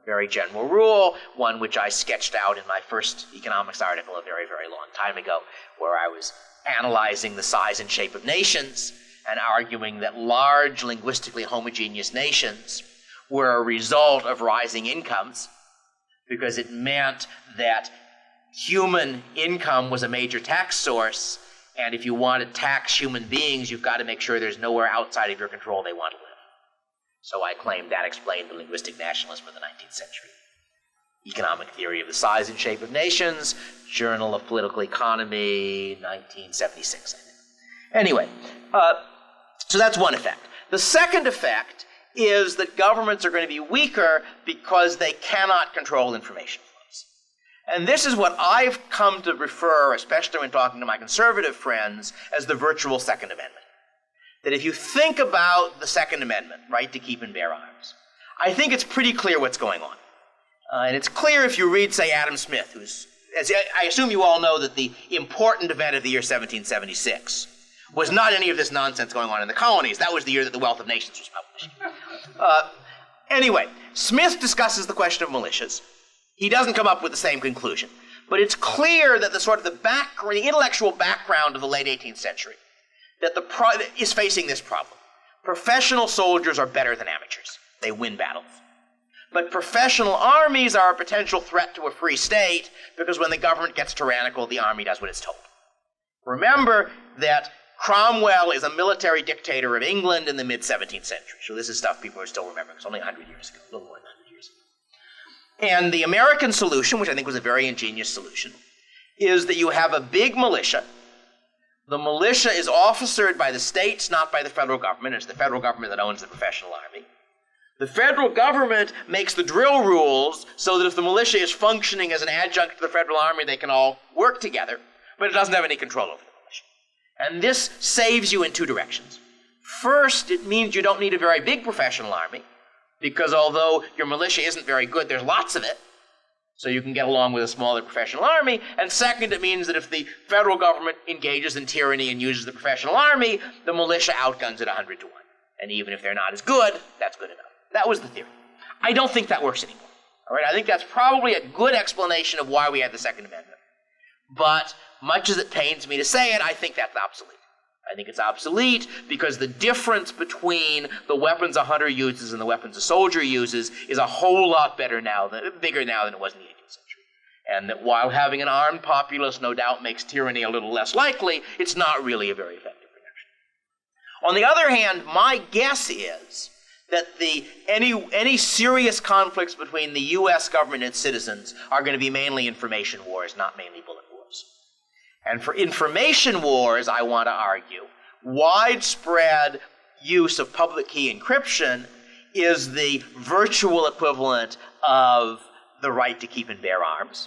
Very general rule, one which I sketched out in my first economics article a very, very long time ago, where I was analyzing the size and shape of nations and arguing that large, linguistically homogeneous nations were a result of rising incomes, because it meant that human income was a major tax source, and if you want to tax human beings, you've got to make sure there's nowhere outside of your control they want to live. So I claimed that explained the linguistic nationalism of the 19th century. Economic Theory of the Size and Shape of Nations, Journal of Political Economy, 1976, I think. Anyway, so that's one effect. The second effect is that governments are going to be weaker because they cannot control information flows. And this is what I've come to refer, especially when talking to my conservative friends, as the virtual Second Amendment. That if you think about the Second Amendment, right to keep and bear arms, I think it's pretty clear what's going on. And it's clear if you read, say, Adam Smith, who's, as I assume you all know, that the important event of the year 1776 was not any of this nonsense going on in the colonies. That was the year that The Wealth of Nations was published. Anyway, Smith discusses the question of militias. He doesn't come up with the same conclusion. But it's clear that the intellectual background of the late 18th century that is facing this problem. Professional soldiers are better than amateurs. They win battles. But professional armies are a potential threat to a free state because when the government gets tyrannical, the army does what it's told. Remember that Cromwell is a military dictator of England in the mid-17th century. So this is stuff people are still remembering. It's only 100 years ago, a little more than 100 years ago. And the American solution, which I think was a very ingenious solution, is that you have a big militia. The militia is officered by the states, not by the federal government. It's the federal government that owns the professional army. The federal government makes the drill rules so that if the militia is functioning as an adjunct to the federal army, they can all work together, but it doesn't have any control over the militia. And this saves you in two directions. First, it means you don't need a very big professional army, because although your militia isn't very good, there's lots of it, so you can get along with a smaller professional army. And second, it means that if the federal government engages in tyranny and uses the professional army, the militia outguns it 100 to 1. And even if they're not as good, that's good enough. That was the theory. I don't think that works anymore. All right, I think that's probably a good explanation of why we had the Second Amendment. But much as it pains me to say it, I think that's obsolete. I think it's obsolete because the difference between the weapons a hunter uses and the weapons a soldier uses is a whole lot bigger now than it was in the 18th century. And that while having an armed populace no doubt makes tyranny a little less likely, it's not really a very effective protection. On the other hand, my guess is that any serious conflicts between the U.S. government and its citizens are going to be mainly information wars, not mainly bullet wars. And for information wars, I want to argue, widespread use of public key encryption is the virtual equivalent of the right to keep and bear arms,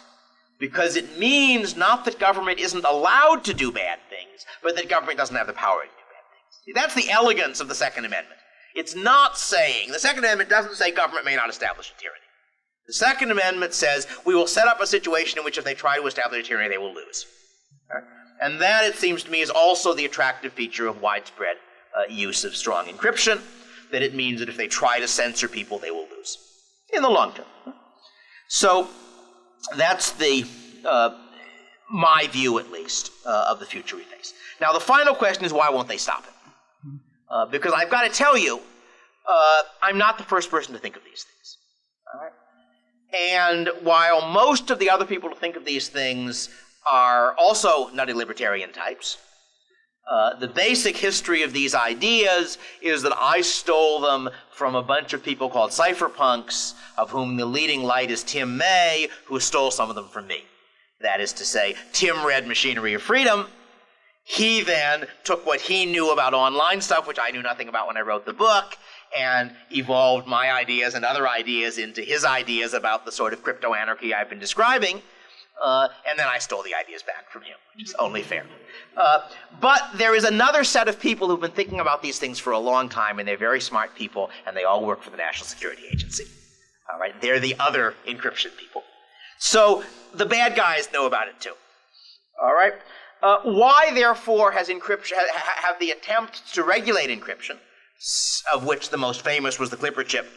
because it means not that government isn't allowed to do bad things, but that government doesn't have the power to do bad things. See, that's the elegance of the Second Amendment. It's not saying, the Second Amendment doesn't say government may not establish a tyranny. The Second Amendment says we will set up a situation in which if they try to establish a tyranny, they will lose. Right? And that, it seems to me, is also the attractive feature of widespread use of strong encryption, that it means that if they try to censor people, they will lose in the long term. So that's my view, at least, of the future we face. Now, the final question is, why won't they stop it? Because I've got to tell you, I'm not the first person to think of these things. All right? And while most of the other people to think of these things are also nutty libertarian types, the basic history of these ideas is that I stole them from a bunch of people called cypherpunks, of whom the leading light is Tim May, who stole some of them from me. That is to say, Tim read Machinery of Freedom. He then took what he knew about online stuff, which I knew nothing about when I wrote the book, and evolved my ideas and other ideas into his ideas about the sort of crypto-anarchy I've been describing. and then I stole the ideas back from him, which is only fair. But there is another set of people who've been thinking about these things for a long time, and they're very smart people, and they all work for the National Security Agency. All right, they're the other encryption people. So the bad guys know about it too. All right. Why, therefore, has encryption have the attempt to regulate encryption, of which the most famous was the Clipper chip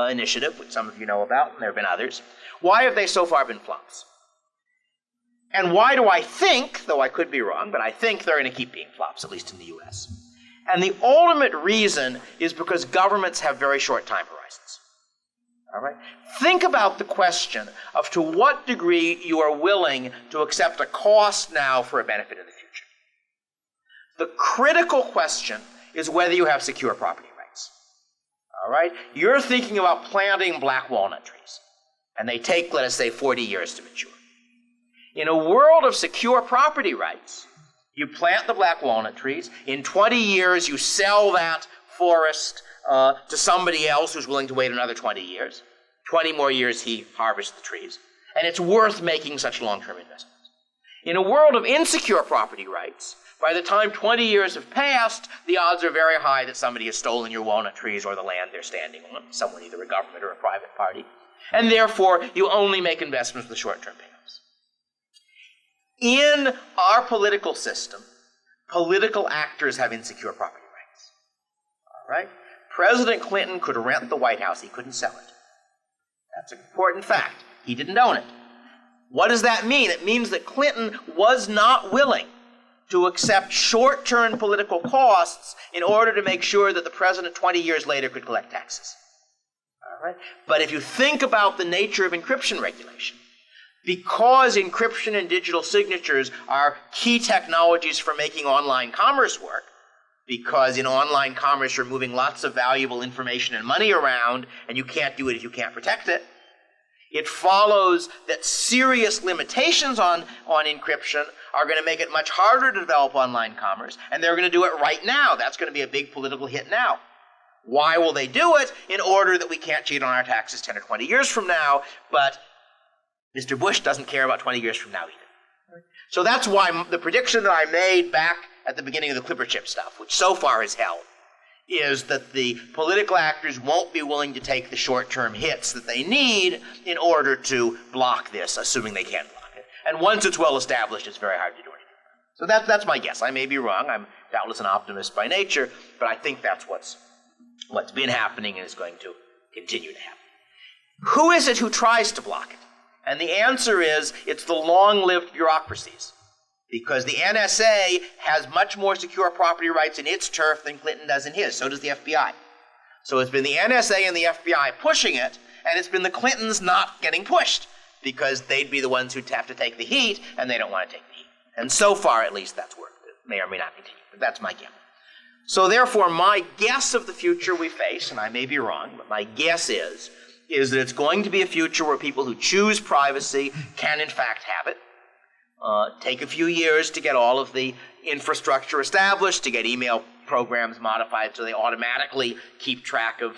initiative, which some of you know about, and there have been others. Why have they so far been flops? And why do I think, though I could be wrong, but I think they're going to keep being flops, at least in the US? And the ultimate reason is because governments have very short time horizons. All right? Think about the question of to what degree you are willing to accept a cost now for a benefit in the future. The critical question is whether you have secure property rights. All right? You're thinking about planting black walnut trees, and they take, let us say, 40 years to mature. In a world of secure property rights, you plant the black walnut trees. In 20 years, you sell that forest to somebody else who's willing to wait another 20 years. 20 more years, he harvests the trees. And it's worth making such long-term investments. In a world of insecure property rights, by the time 20 years have passed, the odds are very high that somebody has stolen your walnut trees or the land they're standing on, someone, either a government or a private party. And therefore, you only make investments with short-term payoffs. In our political system, political actors have insecure property rights. All right? President Clinton could rent the White House. He couldn't sell it. That's an important fact. He didn't own it. What does that mean? It means that Clinton was not willing to accept short-term political costs in order to make sure that the president 20 years later could collect taxes. All right? But if you think about the nature of encryption regulation, because encryption and digital signatures are key technologies for making online commerce work, because in online commerce you're moving lots of valuable information and money around, and you can't do it if you can't protect it, it follows that serious limitations on encryption are going to make it much harder to develop online commerce, and they're going to do it right now. That's going to be a big political hit now. Why will they do it? In order that we can't cheat on our taxes 10 or 20 years from now, but Mr. Bush doesn't care about 20 years from now either. So that's why the prediction that I made back at the beginning of the Clipper chip stuff, which so far has held, is that the political actors won't be willing to take the short-term hits that they need in order to block this, assuming they can block it. And once it's well established, it's very hard to do anything. So that's my guess. I may be wrong. I'm doubtless an optimist by nature, but I think that's what's been happening and is going to continue to happen. Who is it who tries to block it? And the answer is, it's the long-lived bureaucracies. Because the NSA has much more secure property rights in its turf than Clinton does in his. So does the FBI. So it's been the NSA and the FBI pushing it, and it's been the Clintons not getting pushed, because they'd be the ones who'd have to take the heat, and they don't want to take the heat. And so far, at least, that's worked. It may or may not continue, but that's my guess. So therefore, my guess of the future we face, and I may be wrong, but my guess is that it's going to be a future where people who choose privacy can in fact have it. Take a few years to get all of the infrastructure established, to get email programs modified so they automatically keep track of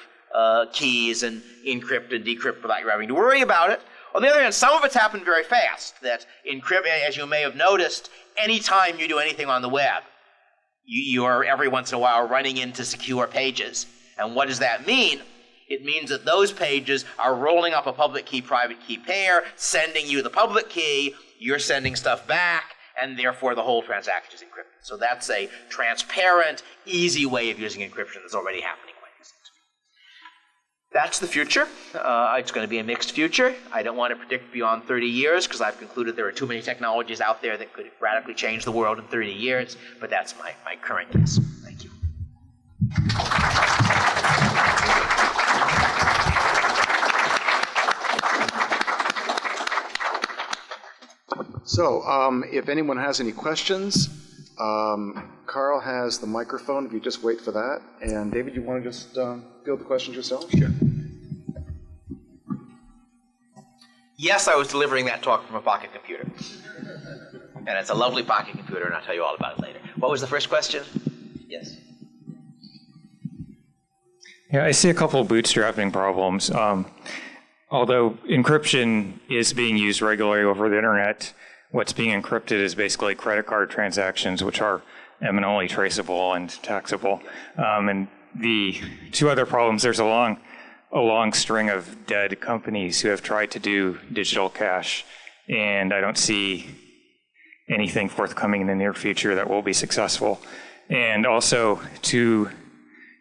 keys and encrypt and decrypt without you having to worry about it. On the other hand, some of it's happened very fast. That encrypt, as you may have noticed, anytime you do anything on the web, you're every once in a while running into secure pages. And what does that mean? It means that those pages are rolling up a public key, private key pair, sending you the public key, you're sending stuff back, and therefore the whole transaction is encrypted. So that's a transparent, easy way of using encryption that's already happening quite easily. That's the future. It's going to be a mixed future. I don't want to predict beyond 30 years, because I've concluded there are too many technologies out there that could radically change the world in 30 years, but that's my current guess. Thank you. So, if anyone has any questions, Carl has the microphone, if you just wait for that. And David, you want to just field the questions yourself? Sure. Yes, I was delivering that talk from a pocket computer. And it's a lovely pocket computer, and I'll tell you all about it later. What was the first question? Yes. Yeah, I see a couple of bootstrapping problems. although encryption is being used regularly over the internet, what's being encrypted is basically credit card transactions, which are eminently traceable and taxable. And the two other problems, there's a long string of dead companies who have tried to do digital cash, and I don't see anything forthcoming in the near future that will be successful. And also, to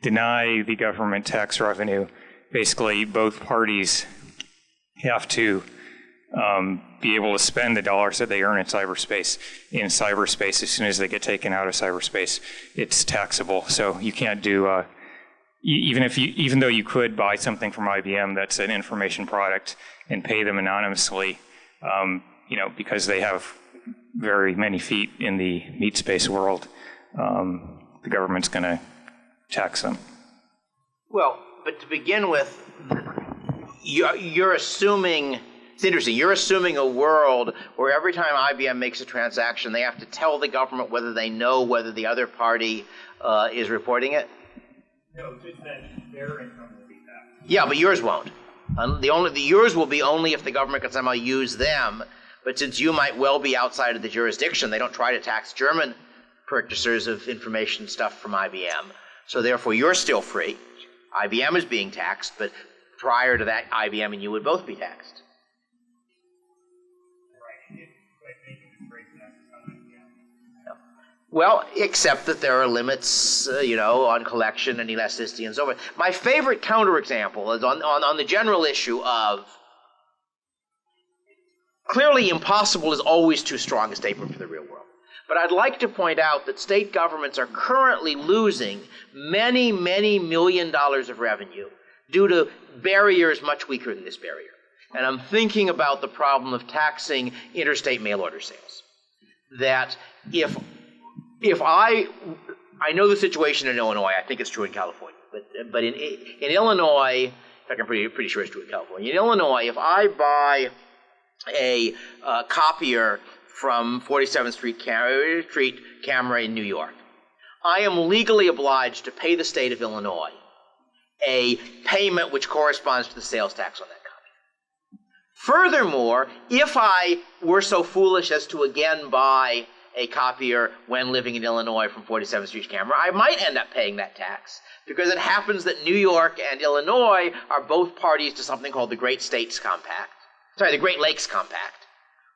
deny the government tax revenue, basically both parties have to be able to spend the dollars that they earn in cyberspace. As soon as they get taken out of cyberspace, it's taxable. So you can't do even though you could buy something from IBM that's an information product and pay them anonymously, because they have very many feet in the meat space world, the government's going to tax them. Well, but to begin with, you're assuming, it's interesting, you're assuming a world where every time IBM makes a transaction, they have to tell the government whether they know whether the other party is reporting it? No, just that their income will be taxed. Yeah, but yours won't. Yours will be only if the government can somehow use them. But since you might well be outside of the jurisdiction, they don't try to tax German purchasers of information stuff from IBM. So therefore, you're still free. IBM is being taxed, but prior to that, IBM and you would both be taxed. Well, except that there are limits, on collection and elasticity and so forth. My favorite counterexample is on the general issue of clearly impossible is always too strong a statement for the real world. But I'd like to point out that state governments are currently losing many, many $1 million of revenue due to barriers much weaker than this barrier. And I'm thinking about the problem of taxing interstate mail order sales. That if I know the situation in Illinois, I think it's true in California, but in Illinois, in fact, I'm pretty sure it's true in California. In Illinois, if I buy a copier from 47th Street Camera in New York, I am legally obliged to pay the state of Illinois a payment which corresponds to the sales tax on that copy. Furthermore, if I were so foolish as to again buy a copier when living in Illinois from 47th Street Camera, I might end up paying that tax because it happens that New York and Illinois are both parties to something called the Great Lakes Compact,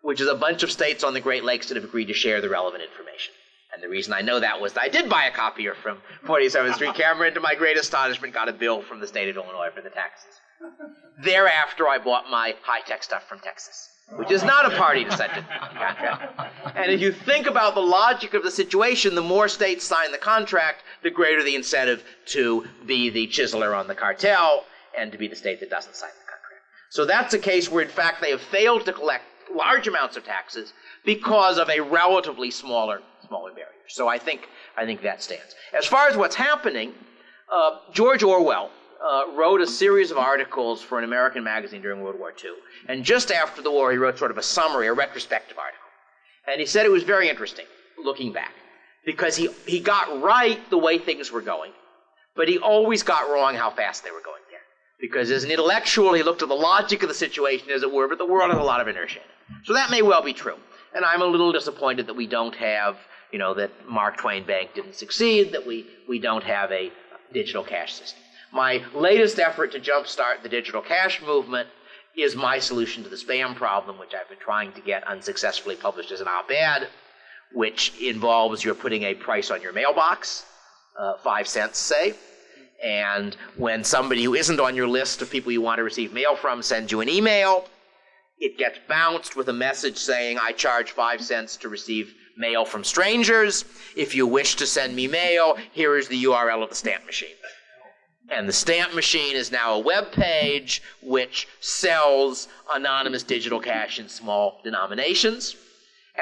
which is a bunch of states on the Great Lakes that have agreed to share the relevant information. And the reason I know that was that I did buy a copier from 47th Street Camera and to my great astonishment got a bill from the state of Illinois for the taxes. Thereafter, I bought my high-tech stuff from Texas, which is not a party to such a contract. And if you think about the logic of the situation, the more states sign the contract, the greater the incentive to be the chiseler on the cartel and to be the state that doesn't sign the contract. So that's a case where, in fact, they have failed to collect large amounts of taxes because of a relatively smaller barrier. So I think that stands. As far as what's happening, George Orwell wrote a series of articles for an American magazine during World War II. And just after the war, he wrote sort of a summary, a retrospective article. And he said it was very interesting, looking back, because he got right the way things were going, but he always got wrong how fast they were going there. Because as an intellectual, he looked at the logic of the situation, as it were, but the world has a lot of inertia in it. So that may well be true. And I'm a little disappointed that we don't have, that Mark Twain Bank didn't succeed, that we don't have a digital cash system. My latest effort to jumpstart the digital cash movement is my solution to the spam problem, which I've been trying to get unsuccessfully published as an op-ed, which involves you're putting a price on your mailbox, 5 cents, say, and when somebody who isn't on your list of people you want to receive mail from sends you an email, it gets bounced with a message saying, I charge 5 cents to receive mail from strangers. If you wish to send me mail, here is the URL of the stamp machine. And the stamp machine is now a web page which sells anonymous digital cash in small denominations.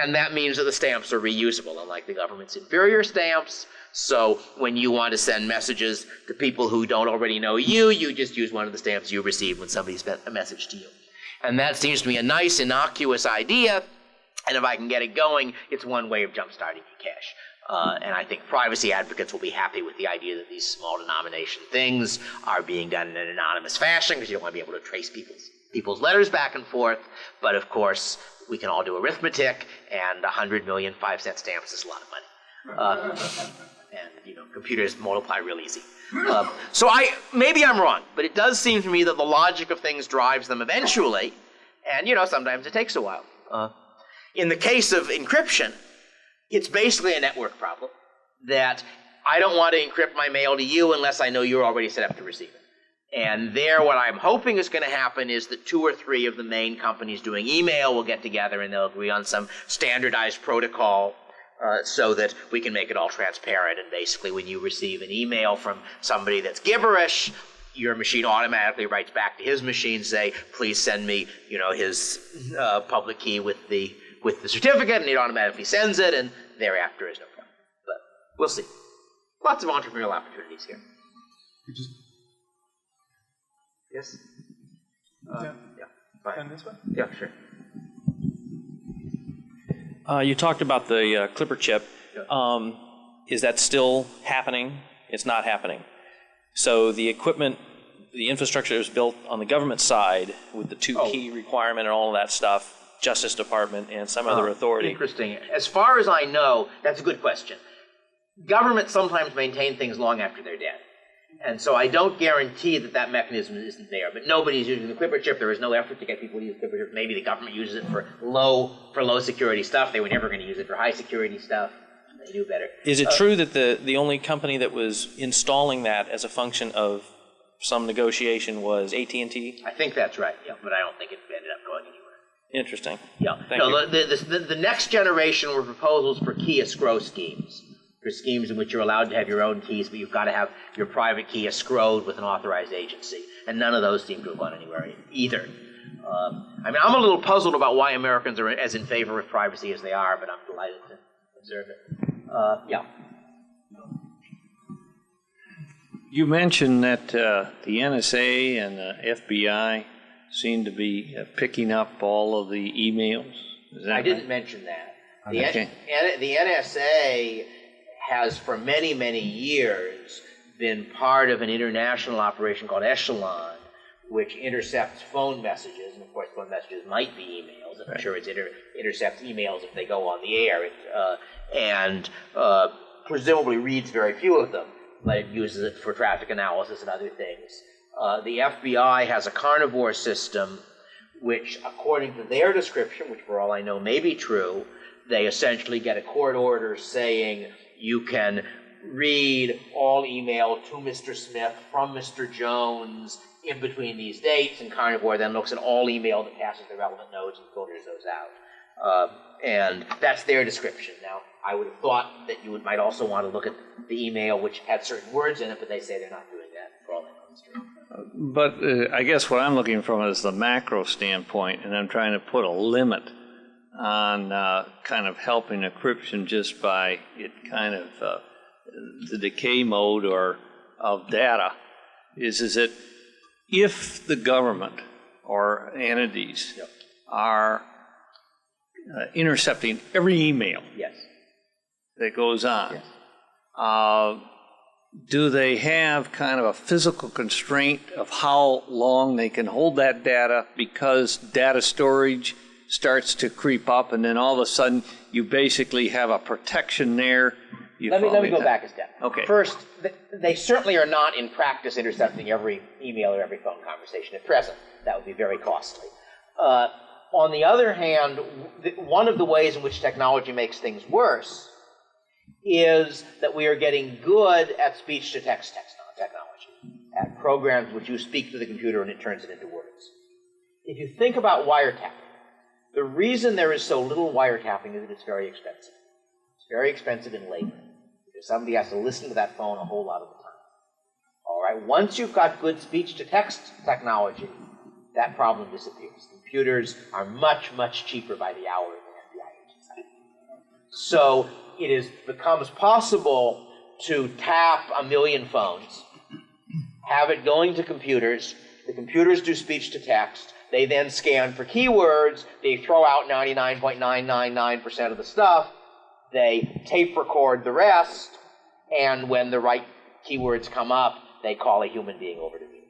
And that means that the stamps are reusable, unlike the government's inferior stamps. So when you want to send messages to people who don't already know you, you just use one of the stamps you received when somebody sent a message to you. And that seems to me a nice, innocuous idea. And if I can get it going, it's one way of jump-starting e-cash. And I think privacy advocates will be happy with the idea that these small denomination things are being done in an anonymous fashion because you don't want to be able to trace people's people's letters back and forth, but of course, we can all do arithmetic, and 100 million 5-cent stamps is a lot of money. And, computers multiply real easy. So maybe I'm wrong, but it does seem to me that the logic of things drives them eventually, and, sometimes it takes a while. In the case of encryption, it's basically a network problem that I don't want to encrypt my mail to you unless I know you're already set up to receive it. And there, what I'm hoping is going to happen is that 2 or 3 of the main companies doing email will get together and they'll agree on some standardized protocol so that we can make it all transparent. And basically, when you receive an email from somebody that's gibberish, your machine automatically writes back to his machine, say, please send me, his public key with the certificate, and it automatically sends it, and thereafter is no problem. But we'll see. Lots of entrepreneurial opportunities here. Yes? Yeah. Fine. And this one? Yeah, sure. You talked about the Clipper chip. Yeah. Is that still happening? It's not happening. So the equipment, the infrastructure that was built on the government side with the 2-key requirement and all of that stuff, Justice Department and some other authority. Interesting. As far as I know, that's a good question. Governments sometimes maintain things long after they're dead. And so I don't guarantee that mechanism isn't there. But nobody's using the Clipper chip. There is no effort to get people to use the Clipper chip. Maybe the government uses it for low security stuff. They were never going to use it for high security stuff. They knew better. Is it true that the only company that was installing that as a function of some negotiation was AT&T? I think that's right, yeah, but I don't think it ended up going anywhere. Interesting. Yeah. Thank you. The next generation were proposals for key escrow schemes. For schemes in which you're allowed to have your own keys, but you've got to have your private key escrowed with an authorized agency. And none of those seem to have gone anywhere either. I'm a little puzzled about why Americans are as in favor of privacy as they are, but I'm delighted to observe it. Yeah. You mentioned that the NSA and the FBI seem to be picking up all of the emails. Is that I didn't right? mention that. Okay. The NSA has for many, many years been part of an international operation called Echelon, which intercepts phone messages, and of course phone messages might be emails, and I'm sure it intercepts emails if they go on the air, and presumably reads very few of them, but it uses it for traffic analysis and other things. The FBI has a carnivore system which, according to their description, which for all I know may be true, they essentially get a court order saying you can read all email to Mr. Smith from Mr. Jones in between these dates, and Carnivore then looks at all email that passes the relevant nodes and filters those out. And that's their description. Now, I would have thought that you might also want to look at the email which had certain words in it, but they say they're not doing that for all I know. But I guess what I'm looking from is the macro standpoint, and I'm trying to put a limit on kind of helping encryption just by it kind of the decay mode or of data is that if the government or entities are intercepting every email Yes. that goes on, Yes. do they have kind of a physical constraint of how long they can hold that data because data storage starts to creep up, and then all of a sudden you basically have a protection there? Let me go back a step. Okay. First, they certainly are not in practice intercepting every email or every phone conversation at present. That would be very costly. On the other hand, one of the ways in which technology makes things worse is that we are getting good at speech-to-text technology, at programs which you speak to the computer and it turns it into words. If you think about wiretapping, the reason there is so little wiretapping is that it's very expensive. It's very expensive in labor, because somebody has to listen to that phone a whole lot of the time. All right, once you've got good speech-to-text technology, that problem disappears. Computers are much, much cheaper by the hour than FBI agents. So it becomes possible to tap 1 million phones, have it going to computers, the computers do speech-to-text, they then scan for keywords, they throw out 99.999% of the stuff, they tape record the rest, and when the right keywords come up, they call a human being over to me.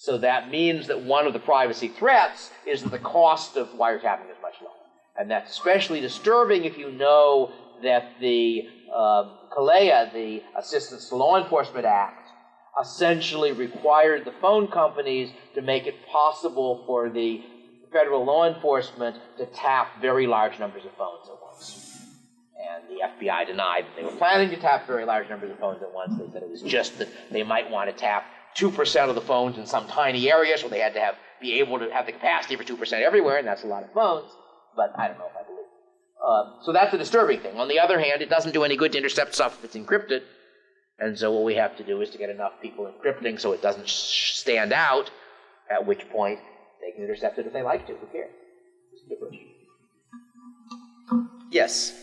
So that means that one of the privacy threats is that the cost of wiretapping is much lower. And that's especially disturbing if you know that the CALEA, the Assistance to Law Enforcement Act, essentially required the phone companies to make it possible for the federal law enforcement to tap very large numbers of phones at once. And the FBI denied that they were planning to tap very large numbers of phones at once. They said it was just that they might want to tap 2% of the phones in some tiny area, so they had to be able to have the capacity for 2% everywhere, and that's a lot of phones. But I don't know if I believe it. So that's a disturbing thing. On the other hand, it doesn't do any good to intercept stuff if it's encrypted. And so what we have to do is to get enough people encrypting so it doesn't stand out, at which point they can intercept it if they like to. Who cares? Yes?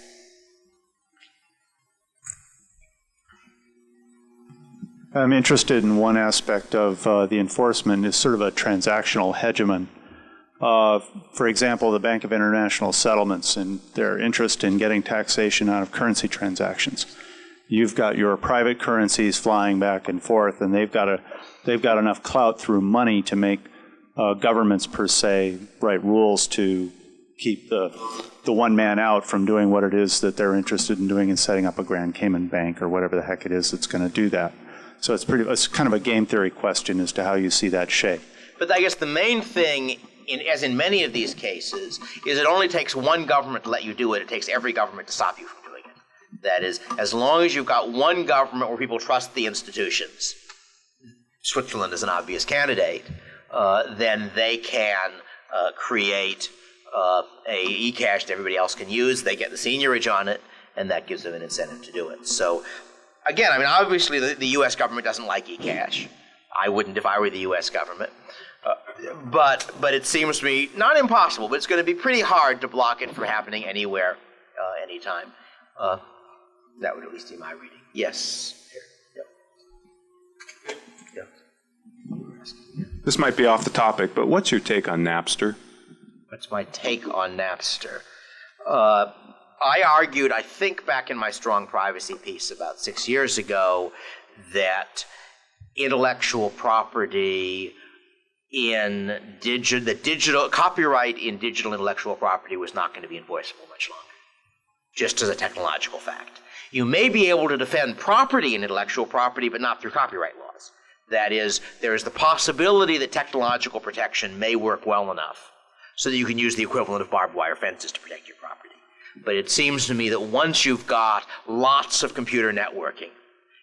I'm interested in one aspect of the enforcement is sort of a transactional hegemon. For example, the Bank of International Settlements and their interest in getting taxation out of currency transactions. You've got your private currencies flying back and forth, and they've got enough clout through money to make governments per se write rules to keep the one man out from doing what it is that they're interested in doing and setting up a Grand Cayman Bank or whatever the heck it is that's going to do that. So it's kind of a game theory question as to how you see that shape. But I guess the main thing, as in many of these cases, is it only takes one government to let you do it. It takes every government to stop you from doing it. That is, as long as you've got one government where people trust the institutions, Switzerland is an obvious candidate, then they can create a e-cash that everybody else can use. They get the seniorage on it, and that gives them an incentive to do it. So, again, I mean, obviously the U.S. government doesn't like e-cash. I wouldn't if I were the U.S. government. But it seems to me not impossible, but it's going to be pretty hard to block it from happening anywhere, anytime. That would at least be my reading. Yes. Here. Yeah. This might be off the topic, but what's your take on Napster? What's my take on Napster? I argued, I think back in my strong privacy piece about 6 years ago, that intellectual property in digital copyright in digital intellectual property was not going to be enforceable much longer, just as a technological fact. You may be able to defend property in intellectual property, but not through copyright laws. That is, there is the possibility that technological protection may work well enough so that you can use the equivalent of barbed wire fences to protect your property. But it seems to me that once you've got lots of computer networking,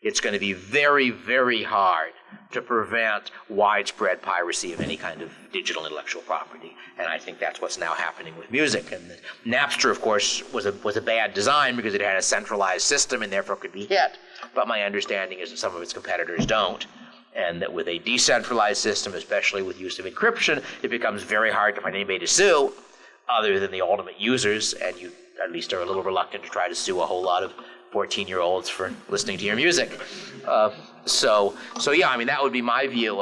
it's going to be very, very hard to prevent widespread piracy of any kind of digital intellectual property. And I think that's what's now happening with music. And Napster, of course, was a bad design because it had a centralized system and therefore could be hit. But my understanding is that some of its competitors don't. And that with a decentralized system, especially with use of encryption, it becomes very hard to find anybody to sue other than the ultimate users, and you at least are a little reluctant to try to sue a whole lot of 14-year-olds for listening to your music. So yeah, I mean, that would be my view,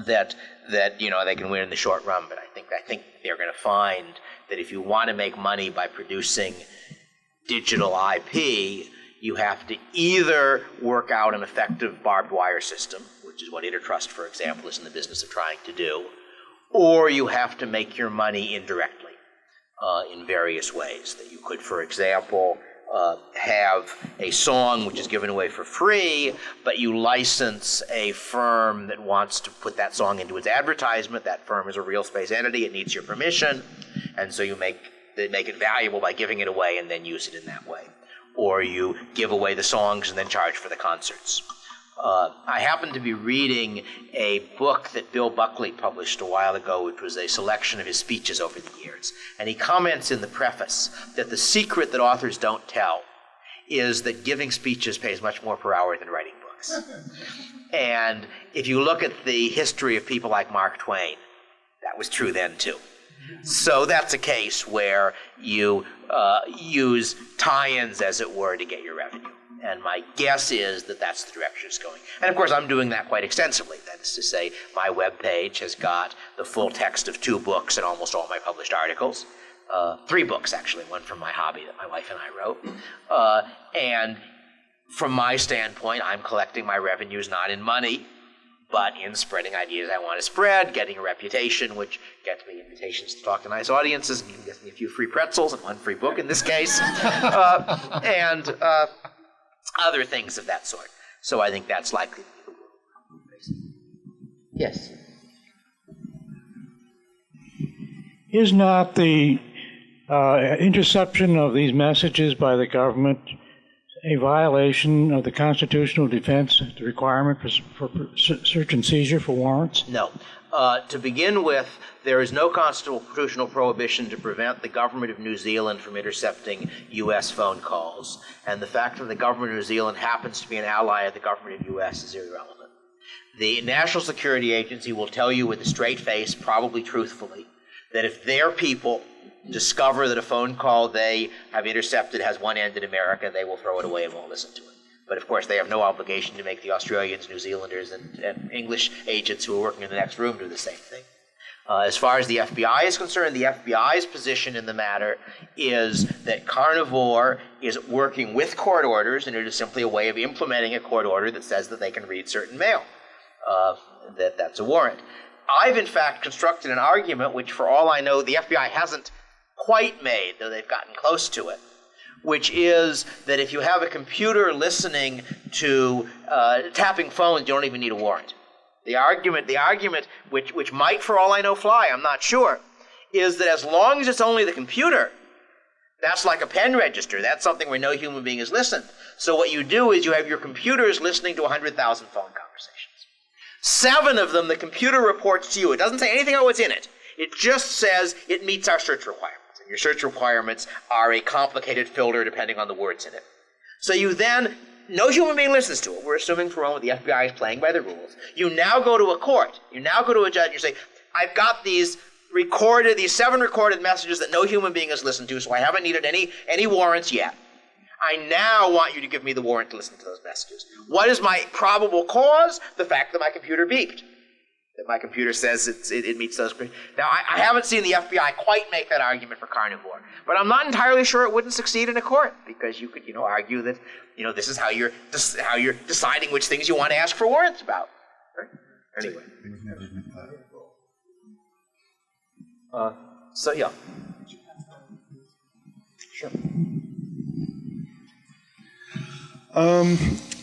that they can win in the short run, but I think they're going to find that if you want to make money by producing digital IP, you have to either work out an effective barbed wire system, which is what Intertrust, for example, is in the business of trying to do, or you have to make your money indirectly in various ways. That you could, for example, have a song which is given away for free, but you license a firm that wants to put that song into its advertisement. That firm is a real space entity. It needs your permission, and so you make it valuable by giving it away and then use it in that way. Or you give away the songs and then charge for the concerts. I happened to be reading a book that Bill Buckley published a while ago, which was a selection of his speeches over the years. And he comments in the preface that the secret that authors don't tell is that giving speeches pays much more per hour than writing books. And if you look at the history of people like Mark Twain, that was true then too. So that's a case where you use tie-ins, as it were, to get your revenue. And my guess is that that's the direction it's going. And of course, I'm doing that quite extensively. That is to say, my webpage has got the full text of 2 books and almost all my published articles. 3 books, actually, one from my hobby that my wife and I wrote. And from my standpoint, I'm collecting my revenues not in money, but in spreading ideas I want to spread, getting a reputation, which gets me invitations to talk to nice audiences, and gets me a few free pretzels and one free book in this case, and other things of that sort. So I think that's likely to be the world. Yes? Is not the interception of these messages by the government a violation of the constitutional defense, the requirement for search and seizure for warrants? No. To begin with, there is no constitutional prohibition to prevent the government of New Zealand from intercepting U.S. phone calls, and the fact that the government of New Zealand happens to be an ally of the government of the U.S. is irrelevant. The National Security Agency will tell you with a straight face, probably truthfully, that if their people discover that a phone call they have intercepted has one end in America, they will throw it away and won't listen to it. But of course, they have no obligation to make the Australians, New Zealanders, and English agents who are working in the next room do the same thing. As far as the FBI is concerned, the FBI's position in the matter is that Carnivore is working with court orders, and it is simply a way of implementing a court order that says that they can read certain mail, that's a warrant. I've, in fact, constructed an argument which, for all I know, the FBI hasn't quite made, though they've gotten close to it, which is that if you have a computer listening to tapping phones, you don't even need a warrant. The argument, which might, for all I know, fly, I'm not sure, is that as long as it's only the computer, that's like a pen register. That's something where no human being has listened. So what you do is you have your computers listening to 100,000 phone conversations. 7 of them, the computer reports to you. It doesn't say anything about what's in it. It just says it meets our search requirements. And your search requirements are a complicated filter depending on the words in it. So you then, no human being listens to it. We're assuming for a moment the FBI is playing by the rules. You now go to a court. You now go to a judge and you say, I've got these 7 recorded messages that no human being has listened to, so I haven't needed any warrants yet. I now want you to give me the warrant to listen to those messages. What is my probable cause? The fact that my computer beeped. That my computer says it meets those. Now, I haven't seen the FBI quite make that argument for Carnivore, but I'm not entirely sure it wouldn't succeed in a court, because you could, argue that, this is how you're deciding which things you want to ask for warrants about. Right? Anyway. So yeah. Sure.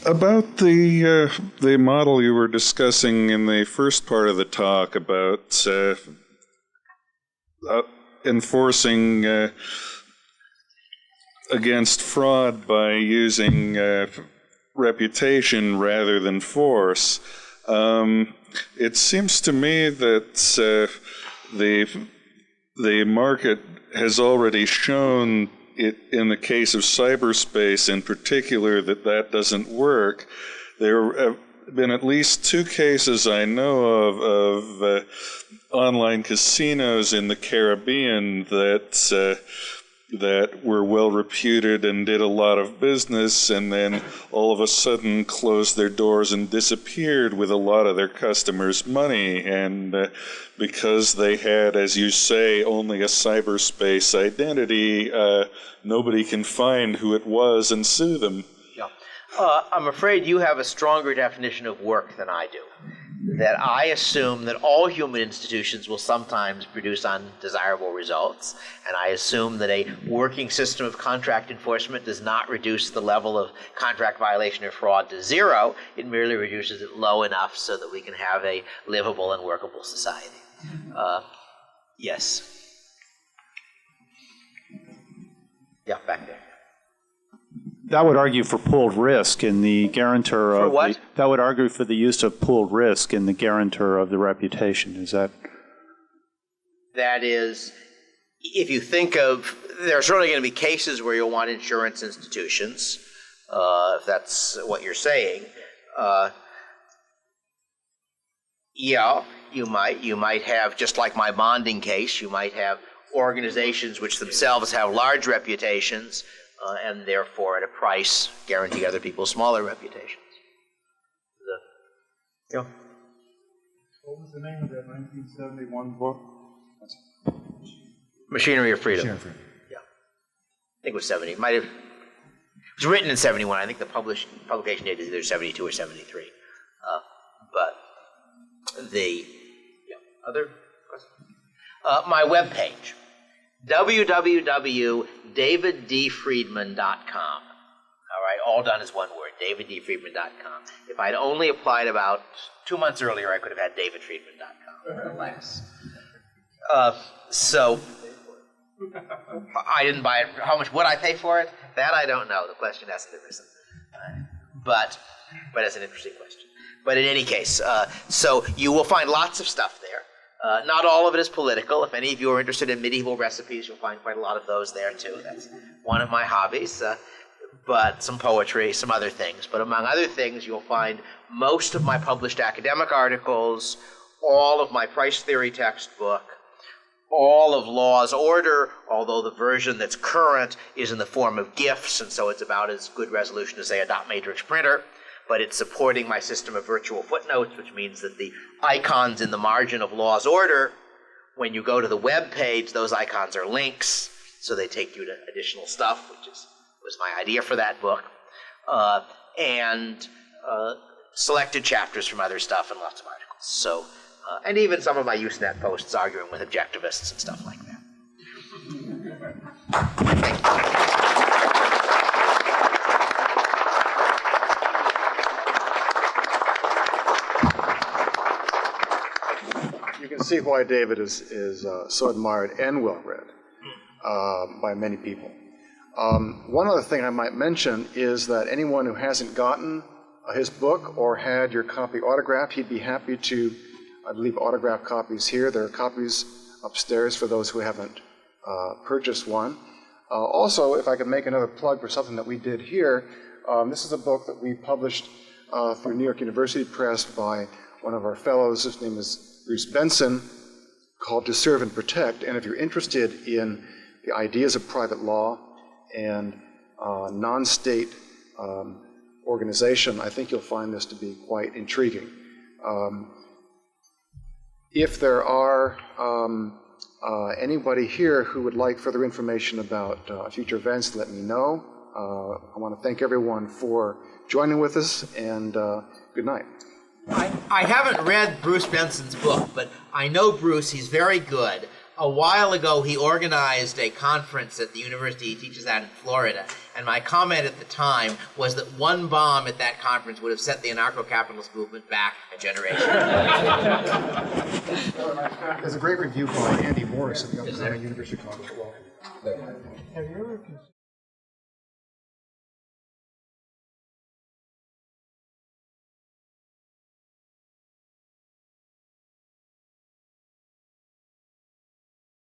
About the model you were discussing in the first part of the talk about enforcing against fraud by using reputation rather than force, it seems to me that the market has already shown in the case of cyberspace in particular that doesn't work. There have been at least 2 cases I know of online casinos in the Caribbean that were well reputed and did a lot of business, and then all of a sudden closed their doors and disappeared with a lot of their customers' money. And because they had, as you say, only a cyberspace identity, nobody can find who it was and sue them. Yeah. I'm afraid you have a stronger definition of work than I do. That I assume that all human institutions will sometimes produce undesirable results, and I assume that a working system of contract enforcement does not reduce the level of contract violation or fraud to 0. It merely reduces it low enough so that we can have a livable and workable society. Yes. Yeah, back there. That would argue for pooled risk in the guarantor of... For what? That would argue for the use of pooled risk in the guarantor of the reputation. Is that... That is, if you think of... There are certainly going to be cases where you'll want insurance institutions, if that's what you're saying. Yeah, you might have, just like my bonding case, you might have organizations which themselves have large reputations, and therefore, at a price, guarantee other people smaller reputations. Yeah. What was the name of that 1971 book? Machinery of Freedom. Machinery of Freedom. Yeah. I think it was 70. It might have. It was written in 71. I think the publication date is either 72 or 73. But Other questions? My webpage, www.daviddfriedman.com. All right, all done as one word, daviddfriedman.com. If I'd only applied about 2 months earlier, I could have had davidfriedman.com. Alas. So I didn't buy it. How much would I pay for it? That I don't know. The question hasn't arisen. But it's an interesting question. But in any case, so you will find lots of stuff there. Not all of it is political. If any of you are interested in medieval recipes, you'll find quite a lot of those there too. That's one of my hobbies. But some poetry, some other things. But among other things, you'll find most of my published academic articles, all of my price theory textbook, all of Law's Order, although the version that's current is in the form of GIFs, and so it's about as good resolution as, say, a dot matrix printer. But it's supporting my system of virtual footnotes, which means that the icons in the margin of Law's Order, when you go to the web page, those icons are links, so they take you to additional stuff, which was my idea for that book, and selected chapters from other stuff and lots of articles. So, and even some of my Usenet posts arguing with objectivists and stuff like that. You can see why David is so admired and well read by many people. One other thing I might mention is that anyone who hasn't gotten his book or had your copy autographed, he'd be happy to, I believe, autograph copies here. There are copies upstairs for those who haven't purchased one. Also, if I could make another plug for something that we did here, this is a book that we published through New York University Press by one of our fellows. His name is Bruce Benson, called To Serve and Protect. And if you're interested in the ideas of private law and non-state organization, I think you'll find this to be quite intriguing. If there are anybody here who would like further information about future events, let me know. I want to thank everyone for joining with us, and good night. I haven't read Bruce Benson's book, but I know Bruce. He's very good. A while ago, he organized a conference at the university he teaches at in Florida, and my comment at the time was that one bomb at that conference would have set the anarcho-capitalist movement back a generation. There's a great review by Andy Morris of the Oakland University College of Law. Have you ever considered